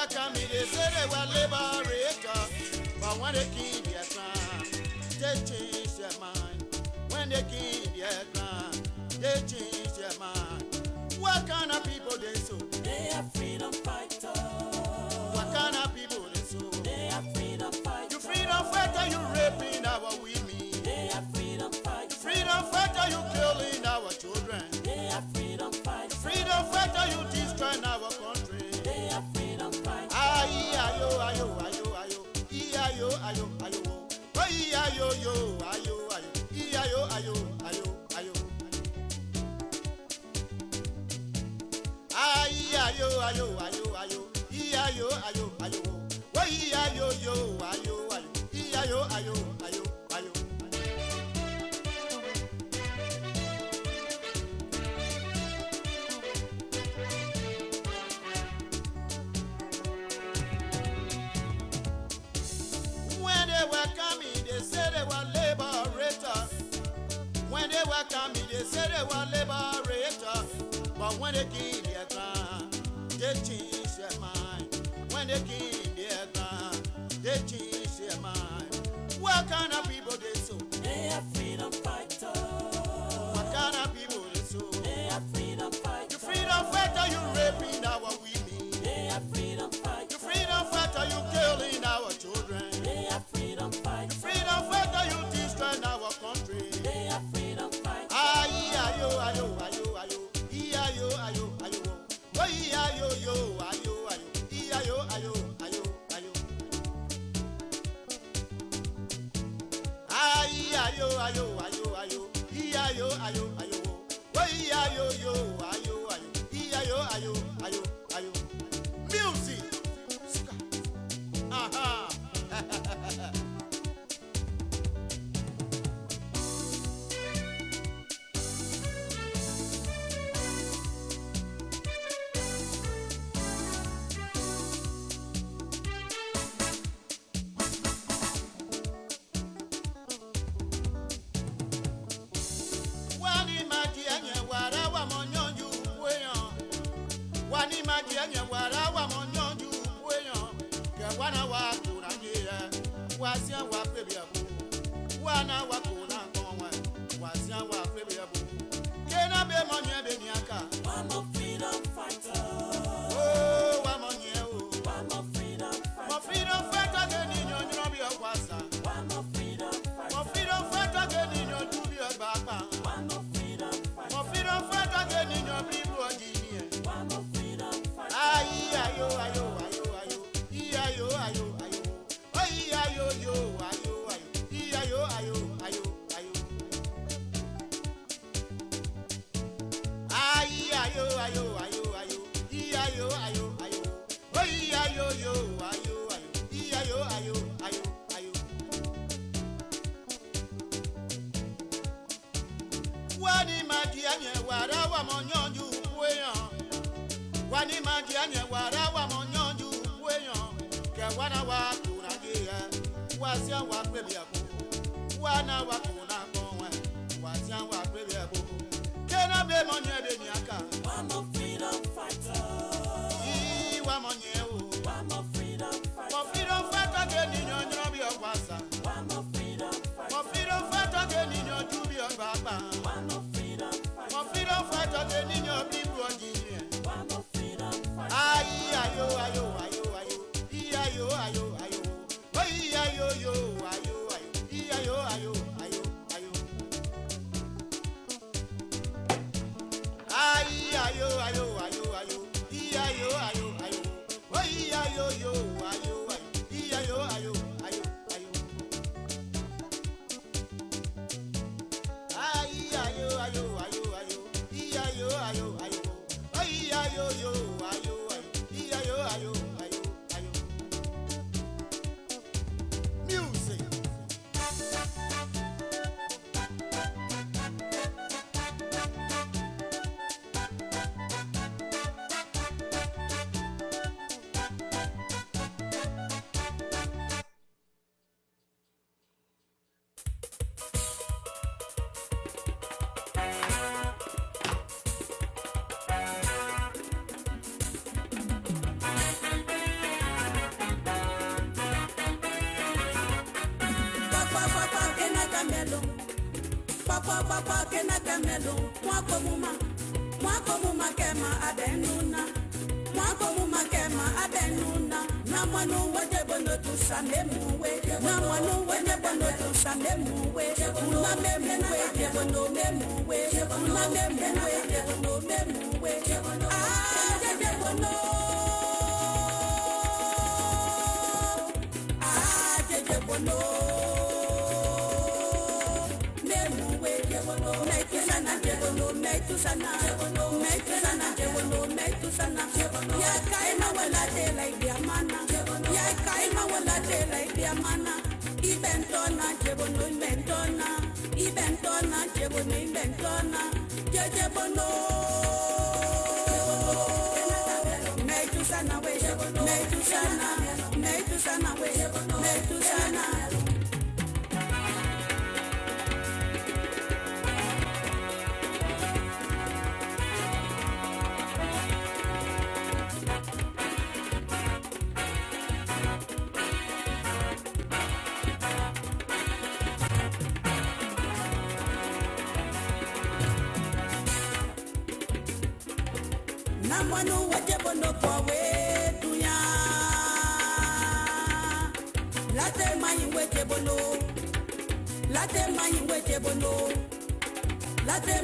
were coming, they said they were liberators. But when they came their crown, they changed their mind. When they came their crown, they changed their mind. What kind of people they so? They are freedom fighters. What kind of people they so? They are freedom fighters. You freedom fighter, you raping our women. They are freedom fighters. Freedom fighter, you killing our children. They are freedom fighters. Freedom fighter, you destroying our country. They are freedom fighters. Ayo, ayo, ayo, ayo, ayo, ayo, ayo, ayo, oh, ayo, yo, ayo, ayo, ayo, ayo, ayo, ayo. Ayo, ayo, ayo, ayo, ayo, ayo, ayo, oh, ayo, yo, ayo, ayo, ayo, ayo, ayo. When they were coming, they said they were liberators. When they were coming, they said they were liberators. But when they came their ground, they changed their mind. When they came their ground, they changed their mind. What kind of people they so? They are freedom fighters. What kind of people they so? They are freedom fighters. You freedom fighter, you raping our women. They are freedom fighters. You freedom fighter, you killing our children. They are freedom You fighters. freedom fighter, you destroying our country. They are freedom fighters. Ayo, ayo, ayo, ayo, ayo, ayo, ayo, oh, ayo, yo, ayo, ayo, ayo, ayo, ayo, ayo, ayo, ayo, ayo, ayo, ayo, ayo, ayo, oh, ayo, yo, ayo, ayo, ayo, ayo, ayo. Music. Aha. Wani maji enye wara wa monyonju kweyan. Wani maji enye wara wa monyonju kweyan. Ke wana wa kuna ngiye. Wasian wa pebi abu. Wana wa kuna konwe. Wasian wa pebi abu. Kena be monye be niaka. One more freedom fighter. Oh, wa monye o. One more freedom Mo fighter. freedom fighter ke ni nyonyo bi okwasa. One more freedom Mo fighter. freedom fighter ke ni nyonyo bi ogbapa. One more freedom Mo fighter. freedom fighter ke ni nyonyo bi ojini. One more freedom fighter. Ayo, ayo, ayo, ayo, ayo, ayo, ayo, oh, ayo, yo, ayo, ayo, ayo, ayo, ayo, ayo, ayo, ayo, ayo, ayo, ayo, ayo, oh, ayo, yo, ayo, ayo, ayo, ayo, ayo. Wani maji anye wara wa monyonju kweyan. Wani maji anye wara wa monyonju kweyan. Ke wana wa kuna ngiye. Wasian wa pebi abu. Wana wa kuna konwe. Wasian wa pebi abu. Kena be monye be niaka. One more freedom fighter. Wa monye o. One more freedom fighter. Mo freedom fighter ke ni nyonyo bi okwasa. One more freedom Mo fighter. freedom fighter ke ni nyonyo bi ogbapa. One more freedom Mo fighter. freedom fighter ke ni nyonyo bi ojini. One more freedom fighter. Ayo, ayo, ayo, ayo, ayo, ayo, ayo, oh, ayo, yo, ayo, ayo, ayo, ayo, ayo, ayo, ayo, ayo, ayo, ayo, ayo, ayo, ayo, papa kena kamelo mwako muma kema abenuna mwako muma kema abenuna na mwanu wede bono tusane muwe na mwanu wede bono tusane muwe una memuwe je bono memuwe una memuwe je bono memuwe ah je bono ah je bono Metusana, ya kaima wala de la diamana, ya kaima wala de la diamana, ibentona, jebono inventona, ibentona, jebono inventona, jebono. Metusana we, Metusana we, Metusana. Namanu wajebono kwawe dunya late mayi wajebono late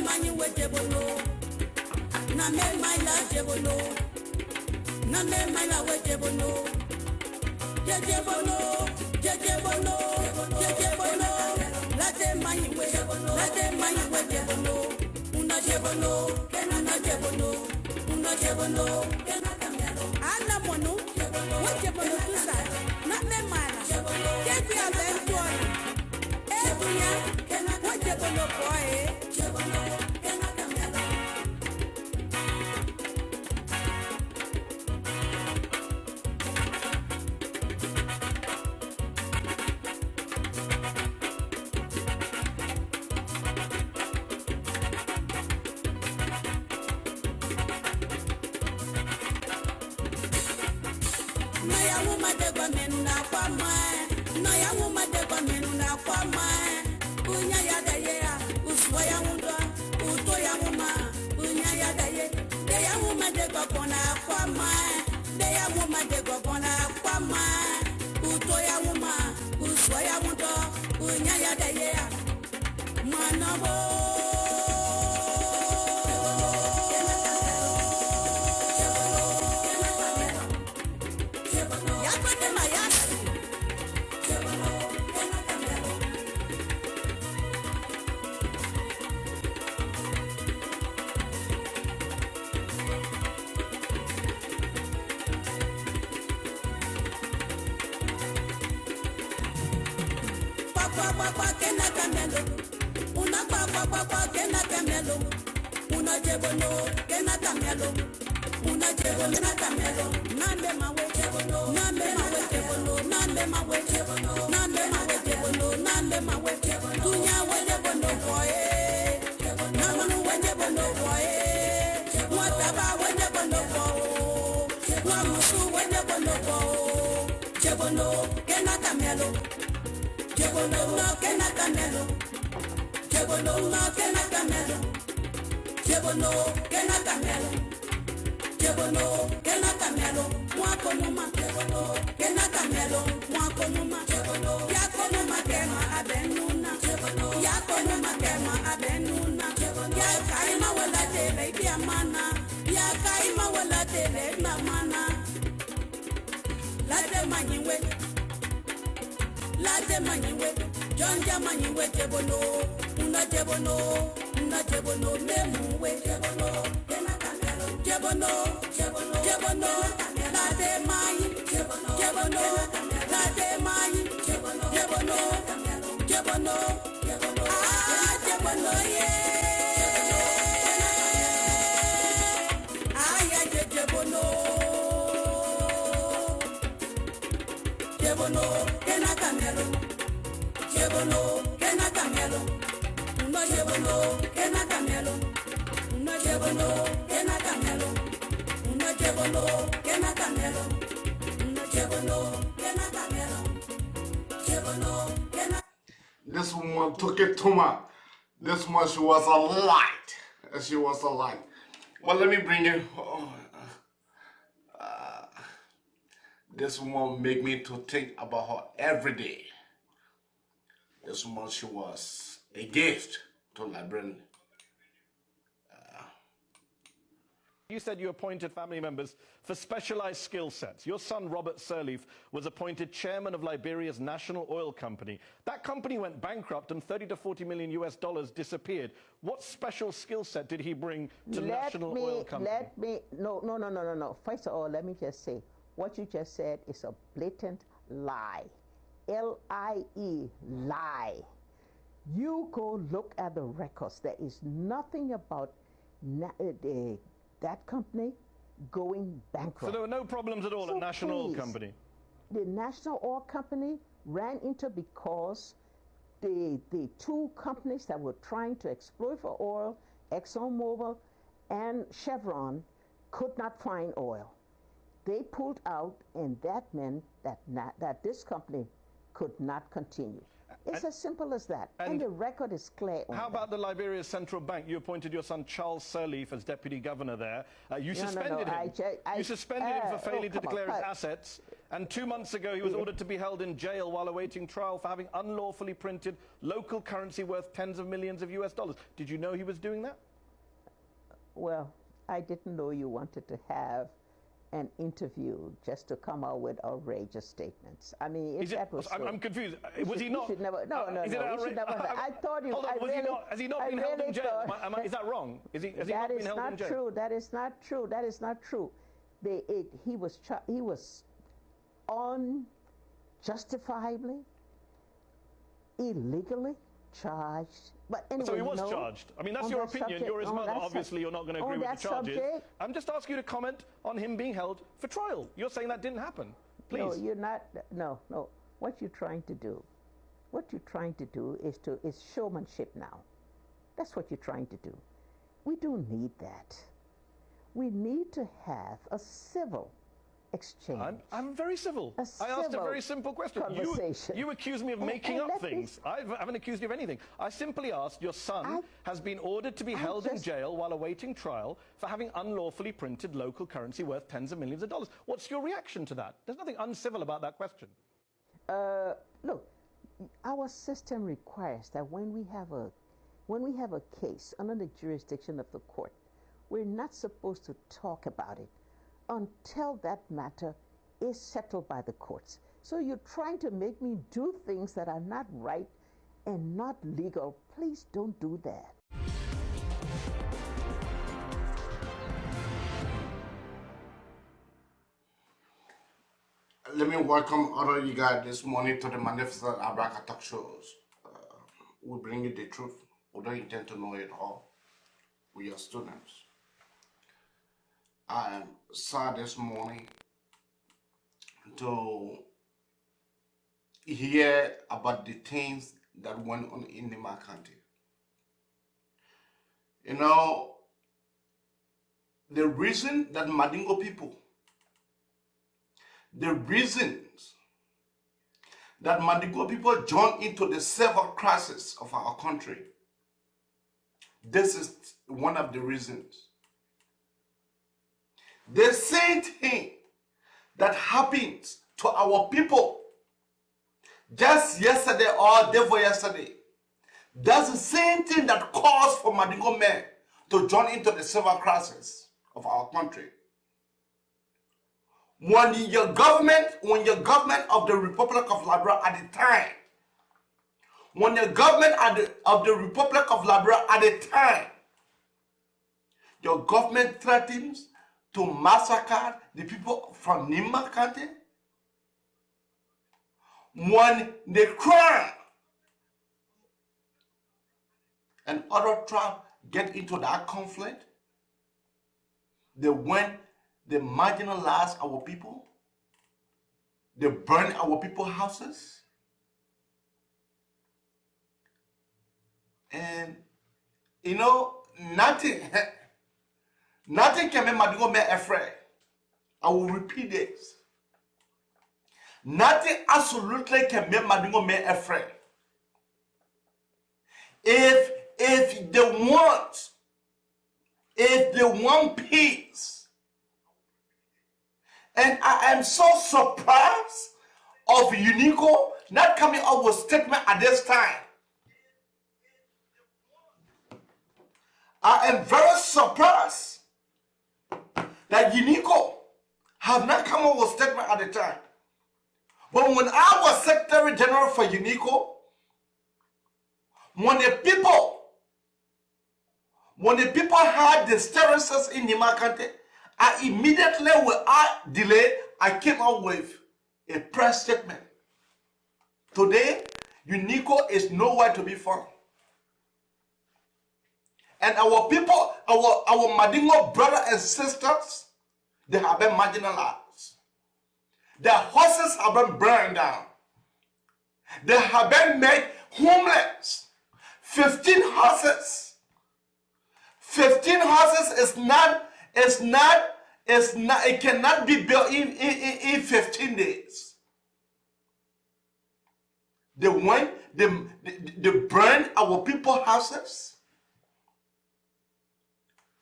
mayi wajebono na me mai la jebono na me mai la wajebono jebono late mayi wajebono una jebono Jebono, Anna Monu, what Jebono to say? Not me, Mana. Get me a venture. Every what Jebono boy? Jebono, This one took it to my This one, she was a light. She was a light. Well, let me bring you. This woman make me to think about her every day. This woman, she was a gift to Liberian. You said you appointed family members for specialized skill sets. Your son, Robert Sirleaf, was appointed chairman of Liberia's national oil company. That company went bankrupt and 30 to 40 million US dollars disappeared. What special skill set did he bring to national oil company? No. First of all, let me just say, what you just said is a blatant lie. L-I-E, lie. You go look at the records. There is nothing about that company going bankrupt. So there were no problems at all at National Oil Company? The National Oil Company ran into because the two companies that were trying to exploit for oil, ExxonMobil and Chevron, could not find oil. They pulled out, and that meant that this company could not continue. It's as simple as that. And the record is clear on How about the Liberia Central Bank? You appointed your son Charles Sirleaf as deputy governor there. You suspended him. You suspended him for failing to declare his assets. And 2 months ago, he was ordered to be held in jail while awaiting trial for having unlawfully printed local currency worth tens of millions of US dollars. Did you know he was doing that? Well, I didn't know you wanted to have an interview just to come out with outrageous statements. I mean, if that was so, I'm confused. Was he not? Never, no. You should never. I thought you. Hold on, has he not been held in jail? Is that wrong? Has he not been held in jail? True. That is not true. That is not true. He was unjustifiably, illegally charged. But anyway, so he was charged. I mean, that's your opinion. You're his mother. Obviously, you're not going to agree with the charges. I'm just asking you to comment on him being held for trial. You're saying that didn't happen. Please. No, you're not. No. What you're trying to do is showmanship now. That's what you're trying to do. We don't need that. We need to have a civil exchange. I'm very civil. I asked a very simple question. You accuse me of making up things. I haven't accused you of anything. I simply asked, your son has been ordered to be held in jail while awaiting trial for having unlawfully printed local currency worth tens of millions of dollars. What's your reaction to that? There's nothing uncivil about that question. Look, our system requires that when we have a case under the jurisdiction of the court, we're not supposed to talk about it until that matter is settled by the courts. So you're trying to make me do things that are not right and not legal. Please don't do that. Let me welcome all of you guys this morning to the Magnificent Abraka Talk Shows. We bring you the truth. We don't intend to know it all. We are students. I am sad this morning to hear about the things that went on in Nimba County. You know, the reason that Mandingo people, joined into the civil crisis of our country, this is one of the reasons. The same thing that happens to our people just yesterday or day before yesterday, that's the same thing that caused for Mandingo men to join into the civil crisis of our country. When your government of the Republic of Liberia at the time, your government threatens to massacre the people from Nimba County, when the Crown and other tribes get into that conflict, they marginalize our people, they burn our people's houses, and you know, nothing can make Mandingo men afraid. I will repeat this. Nothing absolutely can make Mandingo men afraid. If if they want peace. And I am so surprised of Unico not coming up with statement at this time. I am very surprised that Unico have not come up with statement at the time. But when I was Secretary General for Unico, when the people had disturbances in Nimba County, I immediately, without delay, I came out with a press statement. Today, Unico is nowhere to be found. And our people, our Mandingo brothers and sisters, they have been marginalized. Their horses have been burned down. They have been made homeless. 15 horses. 15 horses it cannot be built in 15 days. They burned our people's houses.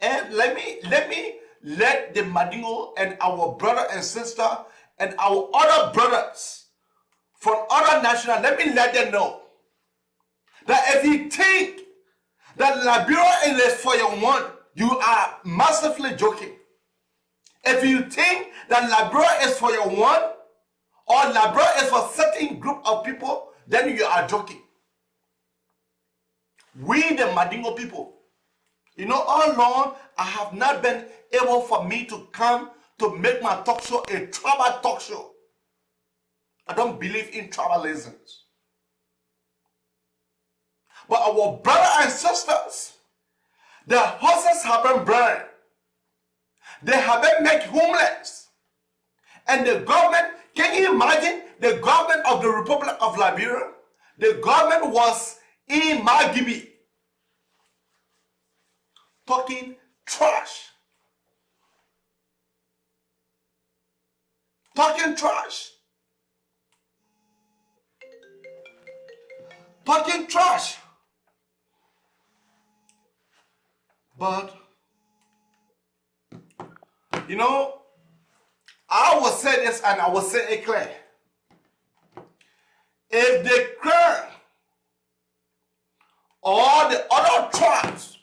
And let the Mandingo and our brother and sister and our other brothers from other nationals, let them know that if you think that Liberia is for your one, you are massively joking. If you think that Liberia is for your one, or Liberia is for a certain group of people, then you are joking. We, the Mandingo people, all along, I have not been able for me to come to make my talk show a tribal talk show. I don't believe in tribalism. But our brothers and sisters, their houses have been burned. They have been made homeless. And the government, can you imagine the government of the Republic of Liberia? The government was in Margibi, talking trash. Talking trash. Talking trash. But, I will say this and I will say it clear. If the Crown or the other tribes,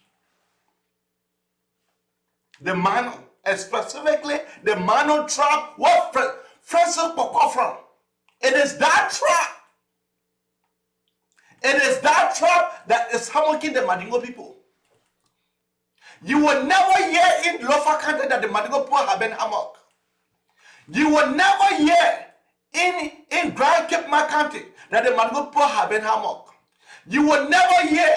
the Mano, specifically the Mano tribe, what Francis Poko from? It is that tribe. It is that tribe that is hammocking the Mandingo people. You will never hear in Lofa County that the Mandingo people have been hammocked. You will never hear in Grand Cape County that the Mandingo people have been hammocked. You will never hear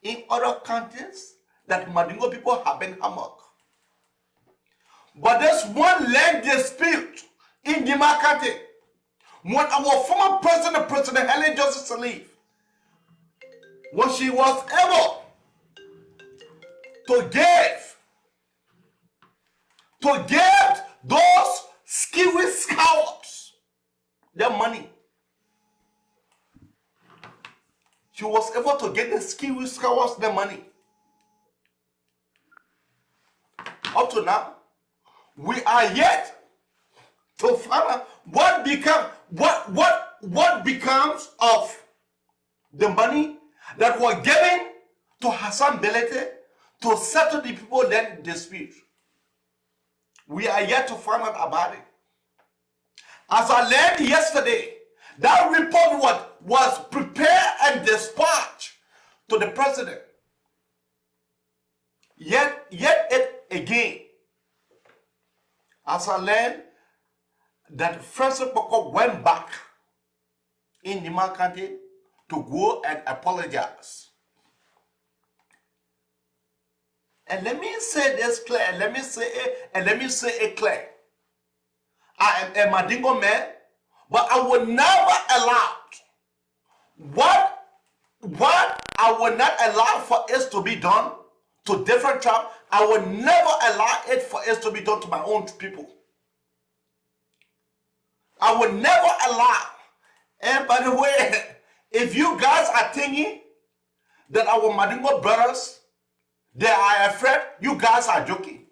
in other counties that Mandingo people have been hammocked. But there's one land dispute in Nimba County. When our former President Helen Joseph Sirleaf, when she was able to give those skiwi scouts their money. She was able to get the skiwi scouts their money. Up to now, we are yet to find out what becomes of the money that were given to Hassan Belete to settle the people land dispute. We are yet to find out about it. As I learned yesterday, that report was prepared and dispatched to the president. Yet it again, as I learned that Francis Poko went back in Nimba County to go and apologize. And let me say this clear, and let me say it clear. I am a Mandingo man, but I will never allow what I will not allow for it to be done to different tribes. I will never allow it for it to be done to my own people. I will never allow. And by the way, If you guys are thinking that our Mandingo brothers, they are afraid, you guys are joking.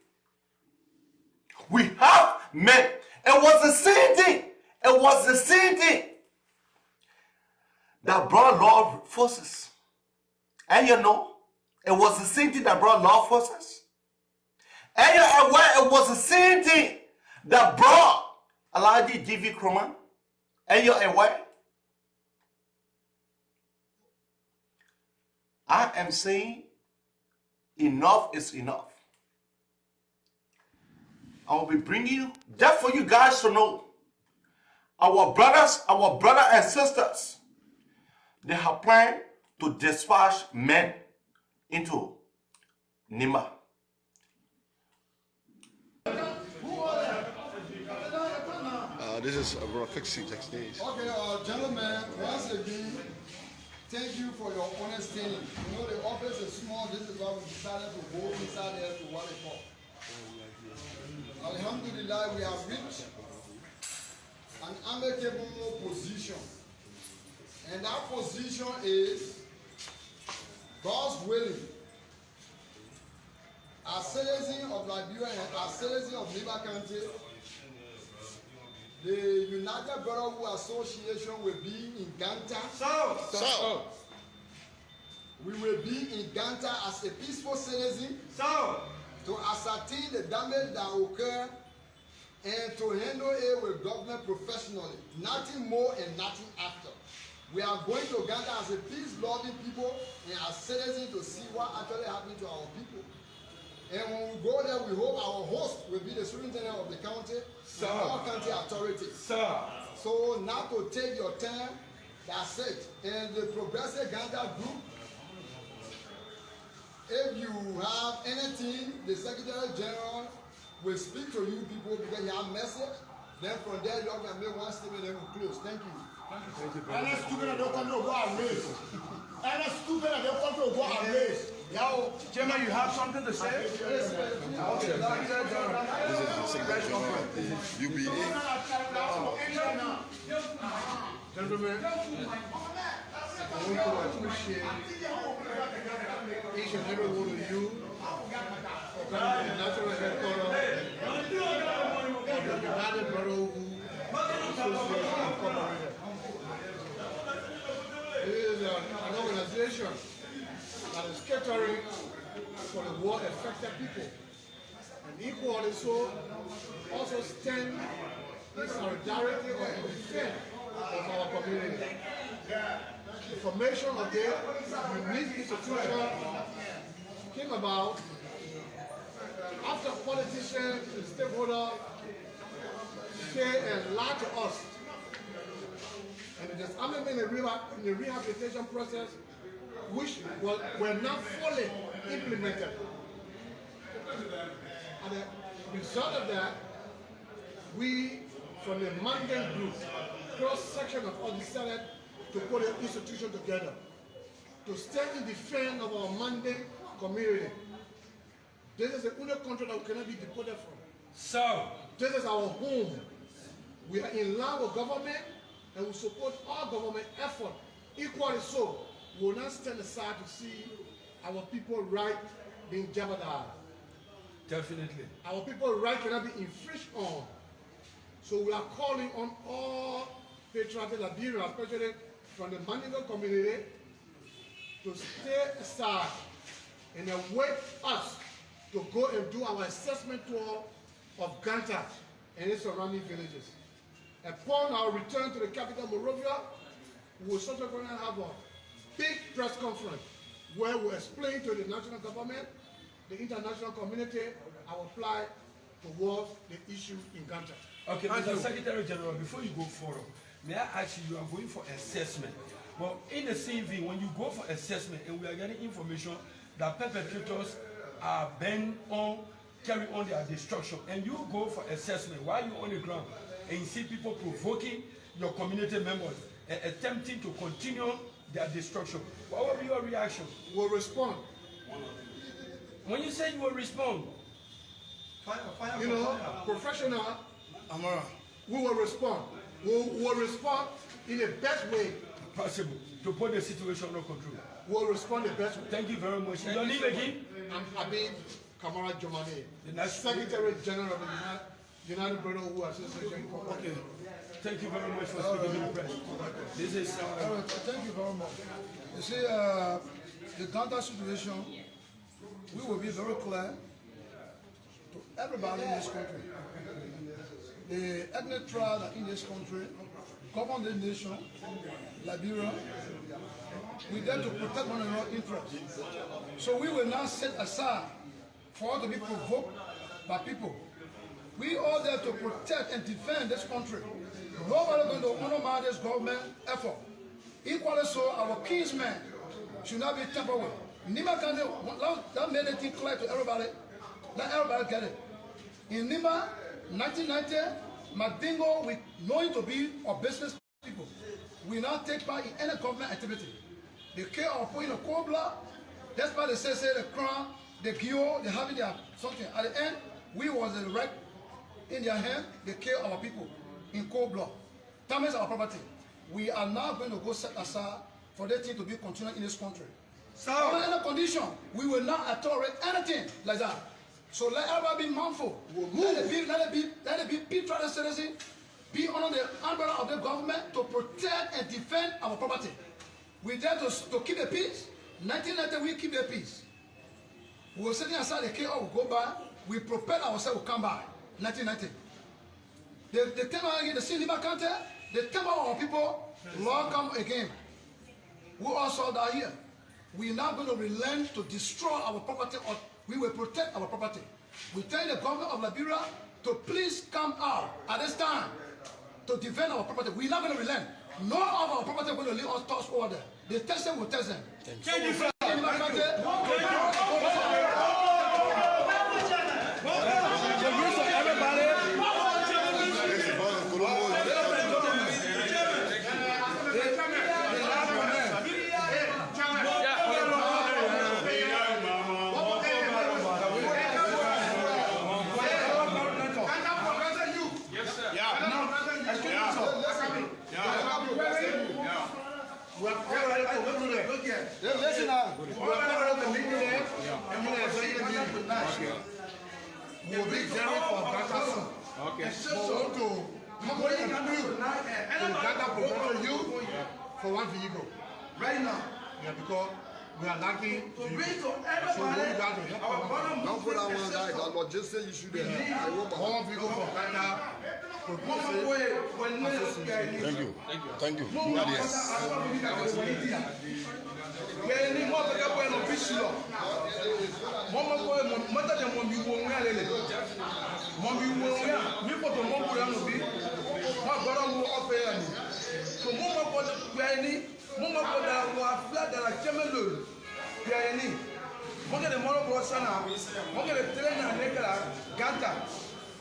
We have men. It was the same thing. It was the same thing that brought law forces. And you know, it was the same thing that brought law forces. And you're aware it was the same thing that brought Aladi D.V. Kroman. And you're aware. I am saying enough is enough. I will be bringing you that for you guys to know. Our brothers and sisters, they have planned to dispatch men into Nimba. This is about fixing text days. Okay, gentlemen, once again, thank you for your understanding. You know the office is small. This is why we decided to go inside there to what they call. Alhamdulillah, we have reached an amicable position. And that position is God's willing. As citizens of Liberia and as citizens of Nimba County, the United Brotherhood Association will be in Ganta. So. We will be in Ganta as a peaceful citizen. To ascertain the damage that occur and to handle it with government professionally. Nothing more and nothing after. We are going to Uganda as a peace-loving people and as citizens to see what actually happened to our people. And when we go there, we hope our host will be the superintendent of the county, and our county authorities. So not to take your time, that's it. And the Progressive Uganda group, if you have anything, the Secretary General will speak to you people because you have a message. Then from there, you can make one statement and we'll close. Thank you. Thank you. And that's stupid, I don't come to go and raise. And that's stupid, I don't come to go and raise. Yo, Chairman, you have something to say? This is the secretary of the UBA. Gentlemen, I want to appreciate each and every one of you from the national headquarters of the United Brotherhood Association Incorporated. It is an organization that is catering for the war-affected people. And equally so, also stand in solidarity or in defense of our community. The formation of the unique institution came about after politicians and stakeholders came and lied to us. And the disarmament in the rehabilitation process, which were not fully implemented. And the result of that, we, from the Mandingo group, cross-section of all decided to put an institution together to stand in defense of our Mandingo community. This is the only country that we cannot be deported from. So, this is our home. We are in line with government and we support all government effort. Equally so, we will not stand aside to see our people's right being jeopardized. Definitely. Our people's right cannot be infringed on. So we are calling on all patriotic Liberians, especially from the Mandingo community, to stay aside and await us to go and do our assessment tour of Ganta and its surrounding villages. Upon our return to the capital, Monrovia, we will subsequently have a big press conference where we explain to the national government, the international community, our plight towards the issue in Ganta. Okay, Mr. Secretary General, before you go forward, may I ask you, you are going for assessment. But in the CV, when you go for assessment and we are getting information that perpetrators are bent on carrying on their destruction, and you go for assessment while you're on the ground and you see people provoking your community members and attempting to continue their destruction, what will be your reaction? We'll respond. When you say you will respond, you know, professional, we will respond. We will respond in the best way possible to put the situation under control. We'll respond the best way. Thank you very much. Your name again? I'm Abid Kamara Jomane, the Secretary General of the United Brotherhood Association. Okay. Thank you very much for speaking to the press. This is thank you very much. You see, the Uganda situation, we will be very clear to everybody in this country. The ethnic tribe in this country govern the nation, Liberia. We there to protect one another's interests. So we will not set aside for us to be provoked by people. We are there to protect and defend this country. Nobody going to undermine this government effort. Equally so, our kinsmen should not be tampered with. Nimba County, that made it clear to everybody. Let everybody get it. In Nimba, 1990, Mandingo, we know it to be our business people. We not take part in any government activity. They care of putting a cold blood. That's why they say the crown, the geo, they having their something. At the end, we was the wreck in their hand. They kill our people in cold blood. That means our property. We are now going to go set aside for that thing to be continued in this country. So, under any condition, we will not tolerate anything like that. So let everybody be mindful. Let it be patriotic citizens, be under the umbrella of the government to protect and defend our property. We there to keep the peace. 1990, we keep the peace. We were sitting aside, the chaos will go by. We prepare ourselves to come back. 1990. The time again, the Nimba County, the time of our people, Lord come again. We also are here. We are not going to relent to destroy our property, or we will protect our property. We tell the government of Liberia to please come out at this time to defend our property. We are not going to relent. No of our property is going to leave us touch over there. The testing will test them. Thank you. Listen now. We'll be there for Uganda soon. Okay. So we want to Uganda promote you for one vehicle. Right now. Yeah, because we are lacking to bring to everybody. So we got to help. Don't put out one guy. God, Lord, just say you should have one vehicle for Uganda. Thank you. Thank you.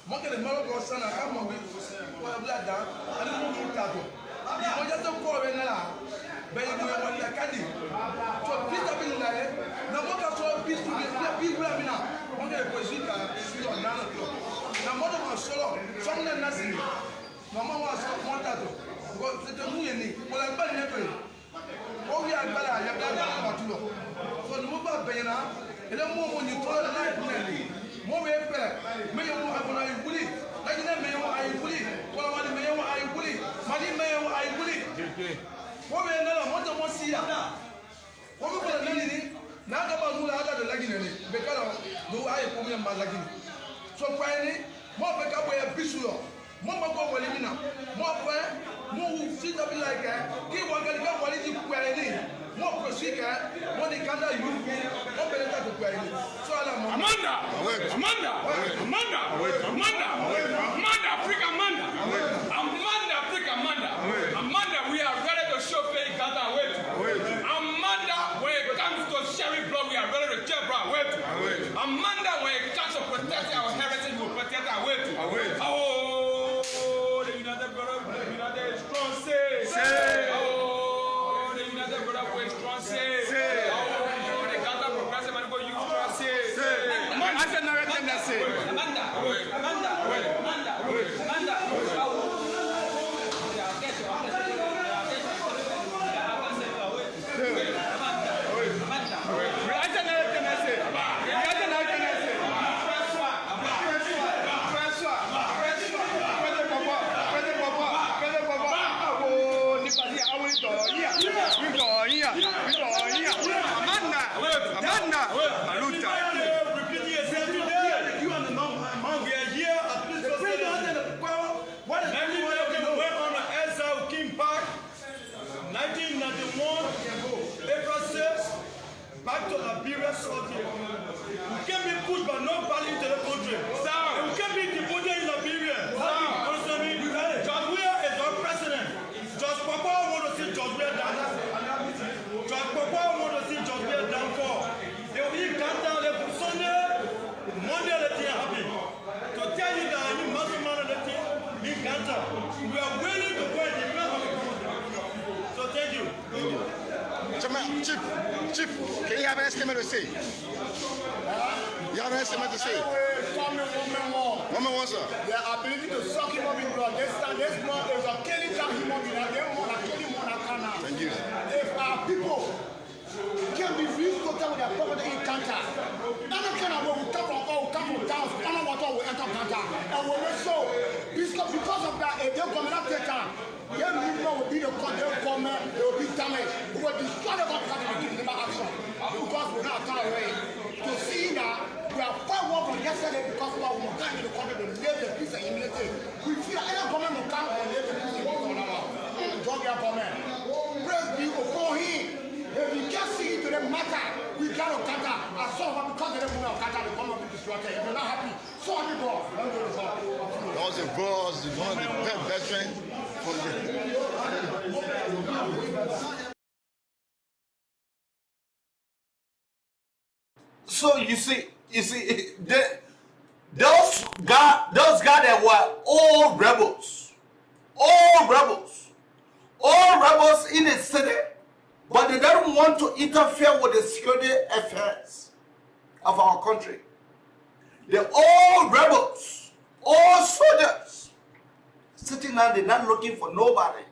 Mungkin malu bosan akan mobil belanda, ada mobil tato. Di mana tu kau benar, bayi dia wanita kadi. So kita pilih lagi, namun kalau pisu dia pilih mana? Mungkin posisi kan, silo nana tu. Namun tu solo, soalnya nasi. Mama was monta tu. Kau sedang ni, kalau balik ni tu. Oh ya balik, ya balik mati tu. So numpa benar, ele mau ni tu ada ni. Mo be pe me yo abuna yuli lagina me yo ayuli wala wali me yo ayuli mali me yo ayuli mo be na mo to mo siya mo be ko na ni na ga ba mula ada lagina ni be kala do ay ko me ma lagina so kwa ni mo be ka bo ya bisulo mo ma ko wali mina mo fa mo hu sit up like ki wa ga ga wali ji kwa ni mo ko sika mo ni kanda yu mo be ta ko kwa ni so ala mo Amanda, we are ready to show faith Uganda way. Amanda, when it comes to sharing blood, we are ready to share blood way. Amanda, when it comes to protect our heritage, we will protect our way. Oh, the United Brother, the United strong say. Oh, the United Brother, we strong say. Oh, the Uganda progressive and go use strong say. I said no, let them say. we are willing to go and defend our people. So thank you. Chief, can you have an estimate to say? You have an estimate to say? One more, sir. Their ability to suck him up in blood. This blood is a killing that human being. And they want to kill him on a canal. Thank you. If our people can be real total with their property in Kanta, any kind of way we come from towns, any water will enter Kanta. And we make so, because of that, if they come in that time, their movement will be the cause, they'll come, they will be damaged. We will destroy the country with Nimba action. Because we're not turn away. To see that we are far more from yesterday because we are going to the country to live the peace and unity. We feel that any government will come and live the peace and unity on our Georgia government. Praise be upon him. If we can't see to the matter, we got to counter. As some of them, because they don't move our counter, they come up with destruction. If you're not happy, so happy God. That was a bros, one of the best friends for the So you see, those guys that were all rebels in the city, but they don't want to interfere with the security affairs of our country. They're all rebels, all soldiers, sitting down, they're not looking for nobody.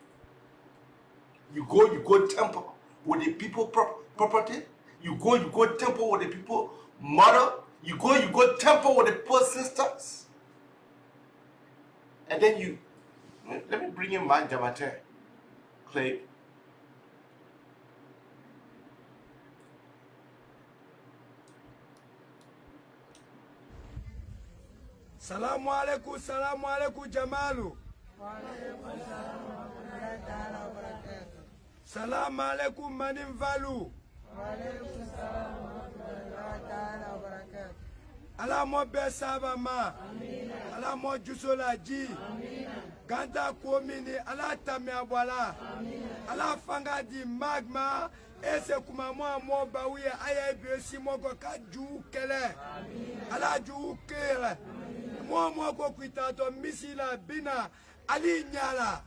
You go temple with the people property. You go temple with the people mother. You go temple with the poor sisters. And then let me bring in my Jamate, Clay. Salamu alaikum Jamalu. Salamu alaikum Manimvalu. Ala mo besaba ma. Ala mo jusola ji. Ganda komini ala tame abwala. Ala fanga di magma. Ese kuma mo bawiye aya besi mo ko kaju kele. Ala ju kele. Mo ko kwitato misila bina ali nyala.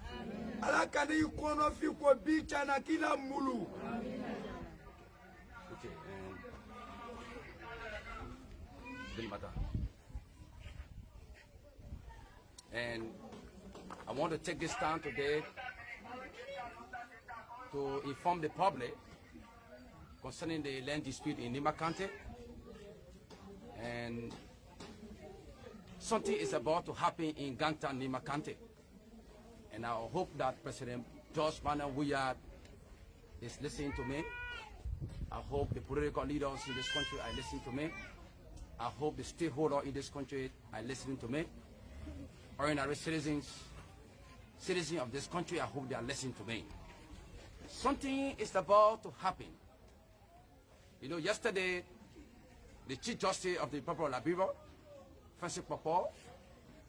Ala kani kono fi ko bicha na kila mulu. And I want to take this time today to inform the public concerning the land dispute in Nimba County. And something is about to happen in Gangtan, Nimba County. And I hope that President George Banneret Wiyard is listening to me. I hope the political leaders in this country are listening to me. I hope the stakeholders in this country are listening to me. Ordinary citizens of this country, I hope they are listening to me. Something is about to happen. You know, yesterday, the Chief Justice of the Republic of Liberia, Francis Popo,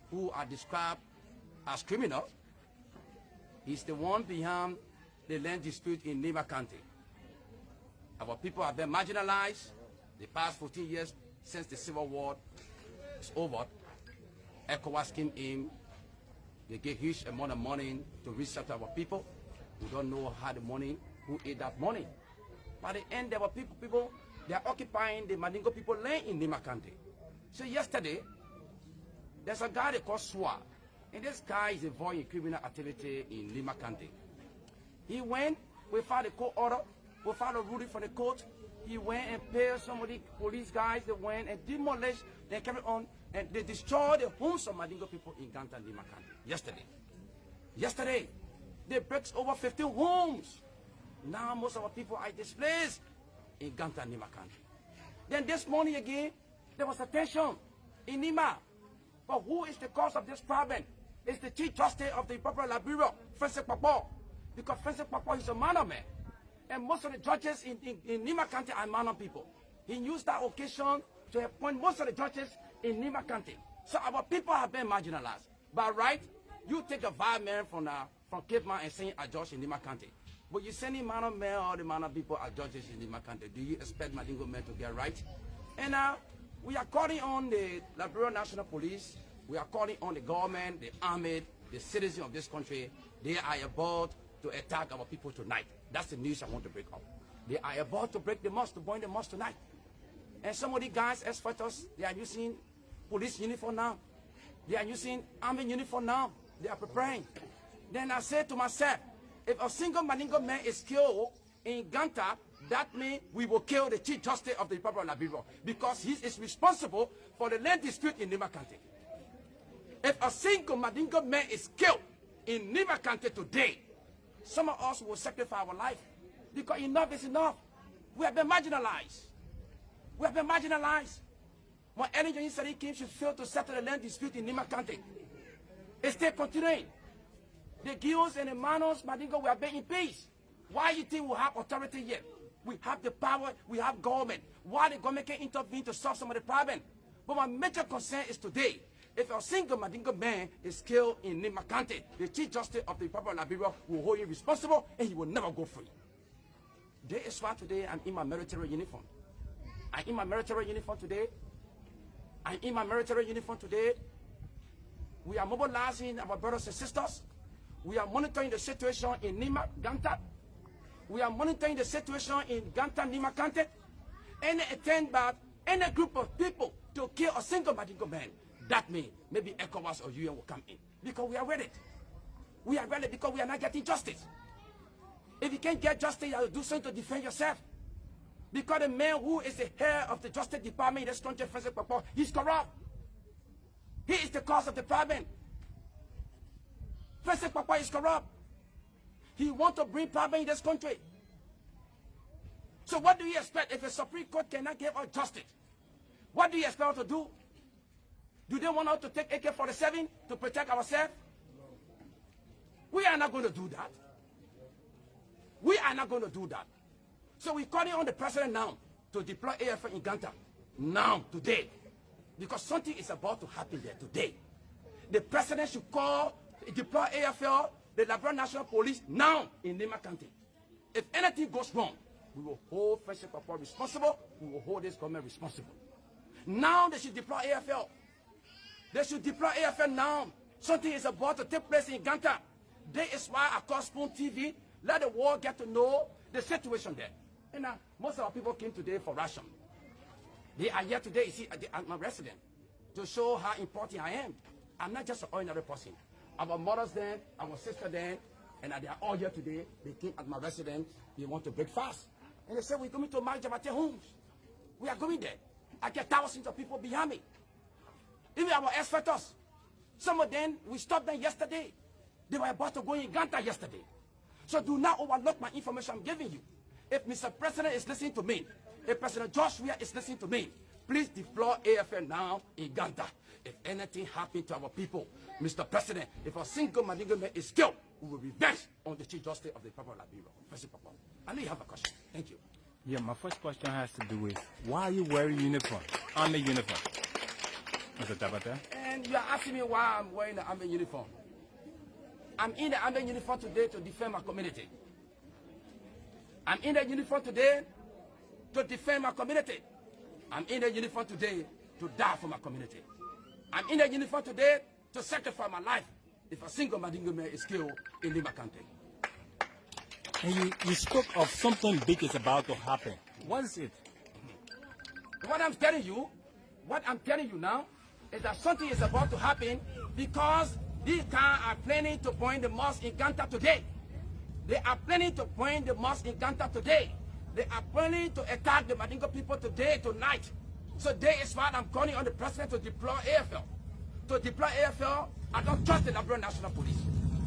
who are described as criminals, is the one behind the land dispute in Nimba County. Our people have been marginalized the past 14 years since the Civil War is over. ECOWAS came in, they gave huge amount of money to resettle our people. We don't know how the money, who ate that money. By the end, there were people, they are occupying the Mandingo people land in Nimba County. So yesterday, there's a guy they call Swa, and this guy is involved in criminal activity in Nimba County. He went, we filed a court order, we filed a ruling from the court. He went and paid some of the police guys, they went and demolished, they carried on, and they destroyed the homes of Mandingo people in Gangtan, Nimba County. Yesterday, they broke over 15 homes. Now most of our people are displaced in Gangtan, Nimba County. Then this morning again, there was a tension in Nimba. But who is the cause of this problem? It's the Chief Justice of the Republic of Liberia, Francis Popo. Because Francis Popo is a Mana man. And most of the judges in Nimba County are Mana people. He used that occasion to appoint most of the judges in Nimba County. So our people have been marginalized. But right, you take a vice man from Cape Man and send a judge in Nimba County. But you sending Mana men or the Mana people as judges in Nimba County. Do you expect Mandingo men to get right? And we are calling on the Liberian National Police. We are calling on the government, the army, the citizens of this country, they are about to attack our people tonight. That's the news I want to break up. They are about to break the mosque, to burn the mosque tonight. And some of the guys, as fighters, they are using police uniform now. They are using army uniform now. They are preparing. Then I said to myself, if a single Mandingo man is killed in Ganta, that means we will kill the Chief Justice of the Republic of Liberia, because he is responsible for the land dispute in Nimba County. If a single Mandingo man is killed in Nimba County today, some of us will sacrifice our life, because enough is enough. We have been marginalized. We have been marginalized. When any United came, she failed to settle the land dispute in Nimba County. It's still continuing. The Guilds and the Manos, Mandingo, we are being in peace. Why you think we have authority yet? We have the power, we have government. Why the government can intervene to solve some of the problem? But my major concern is today, if a single Mandingo man is killed in Nimba County, the Chief Justice of the Republic of Liberia will hold him responsible and he will never go free. That is why today I'm in my military uniform. I'm in my military uniform today. I'm in my military uniform today. We are mobilizing our brothers and sisters. We are monitoring the situation in Nimba, Ganta. We are monitoring the situation in Ganta, Nimba County. Any attempt by any group of people to kill a single Mandingo man, that means maybe ECOWAS or UN will come in. Because we are ready. We are ready because we are not getting justice. If you can't get justice, you have to do something to defend yourself. Because the man who is the head of the Justice Department in this country, Francis Papa, he's corrupt. He is the cause of the problem. Francis Papa is corrupt. He wants to bring problem in this country. So what do you expect if the Supreme Court cannot give us justice? What do you expect us to do? Do they want us to take AK-47 to protect ourselves? We are not going to do that. We are not going to do that. So we're calling on the president now to deploy AFL in Ganta. Now, today. Because something is about to happen there today. The president should deploy AFL, the Liberian National Police, now in Nimba County. If anything goes wrong, we will hold President Papa responsible. We will hold this government responsible. Now they should deploy AFL. They should deploy AFL now. Something is about to take place in Ganta. That is why I call Spoon TV. Let the world get to know the situation there. And most of our people came today for ration. They are here today, you see, at my residence, to show how important I am. I'm not just an ordinary person. Our mothers then, our sister then, and they are all here today. They came at my residence. They want to break fast. And they said, we're going to mark Jabate homes. We are going there. I get thousands of people behind me. Even our ex-fighters. Some of them, we stopped them yesterday. They were about to go in Ganta yesterday. So do not overlook my information I'm giving you. If Mr. President is listening to me, if President Joshua is listening to me, please deploy AFL now in Ganta. If anything happens to our people, Mr. President, if a single Mandingo man is killed, we will revenge on the Chief Justice of the Republic of Liberia. President Papa, I know you have a question. Thank you. Yeah, my first question has to do with why are you wearing uniform, army uniform, Mr. Tabata? And you are asking me why I'm wearing the army uniform. I'm in the army uniform today to defend my community. I'm in the uniform today to defend my community. I'm in the uniform today to die for my community. I'm in the uniform today to sacrifice my life if a single Mandingo man is killed in Nimba County. And you spoke of something big is about to happen. What is it? What I'm telling you now is that something is about to happen because these guys are planning to burn the mosque in Ganta today. They are planning to burn the mosque in Ganta today. They are planning to attack the Mandingo people today, tonight. So that is why I'm calling on the president to deploy AFL. To deploy AFL, I don't trust the Liberian National Police.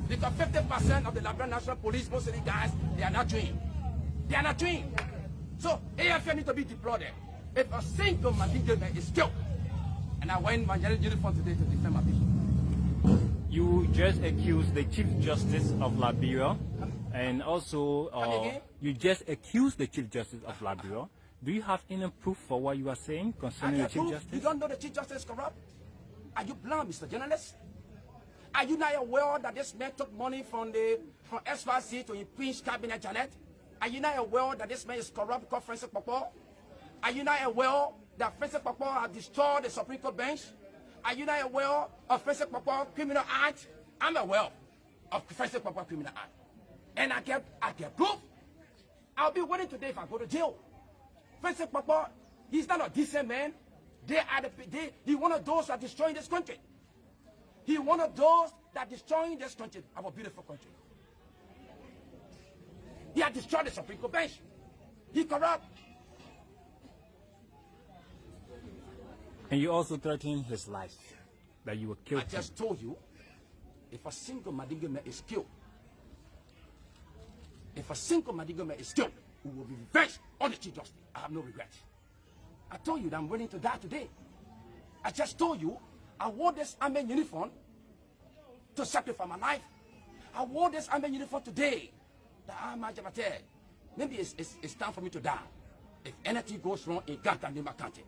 Because 50% of the Liberian National Police, most of the guys, they are not trained. They are not trained. So AFL need to be deployed there. If a single Mandingo man is killed, and I wear my yellow uniform today to defend my people. You just accused the Chief Justice of Liberia, and also you just accused the Chief Justice of Liberia. Do you have any proof for what you are saying concerning the Chief Justice? You don't know the Chief Justice is corrupt? Are you blind, Mr. Journalist? Are you not aware that this man took money from SYC to impeach Cabinet Janet? Are you not aware that this man is corrupt because Francis Papa? Are you not aware that Francis Papa has destroyed the Supreme Court bench? Are you not aware of Francis Papa's criminal act? I'm aware of First Papa Criminal Act. And I get proof. I'll be waiting today if I go to jail. First Papa, he's not a decent man. He one of those that are destroying this country. He one of those that are destroying this country, our beautiful country. He had destroyed the Supreme Court bench. He corrupt. And you also threatened his life, that you will kill him. I just told you, if a single Mandingo man is killed, we will be revenged on the Chief Justice. I have no regrets. I told you that I'm willing to die today. I just told you, I wore this army uniform to sacrifice my life. I wore this army uniform today. Maybe it's time for me to die. If anything goes wrong in Nimba County,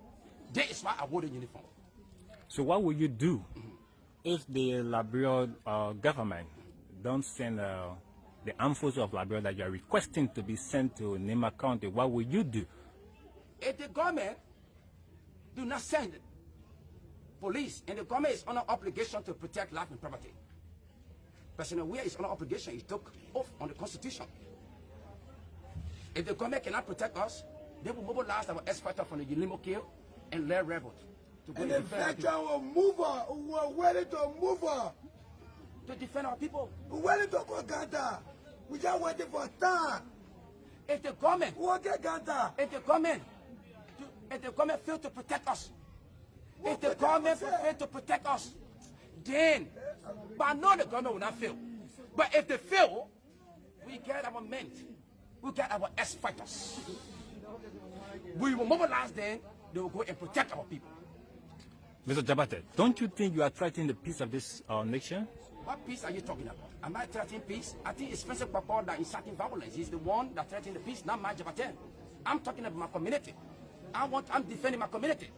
that is why I wore the uniform. So what will you do if the Liberian government don't send the armed forces of Liberia that you are requesting to be sent to Nimba County? What will you do? If the government do not send police, and the government is under obligation to protect life and property, President Weah is under obligation. He took oath on the Constitution. If the government cannot protect us, they will mobilize our ex-fighter from the Nimba County and let rebels to go and the veteran will move her, who are ready to move her to defend our people. We're ready to go Ganta. We just waiting for time. If the government, we'll get Ganta. If the government fail to protect us, if the government fail to protect us, then, but I know the government will not fail. But if they fail, we get our men, we get our ex-fighters. We will mobilize them, they will go and protect our people. Mr. Jabate, don't you think you are threatening the peace of this nation? What peace are you talking about? Am I threatening peace? I think it's Spencer Papa that is inciting violence. He's the one that threatening the peace, not my Jabate. I'm talking about my community. I'm defending my community.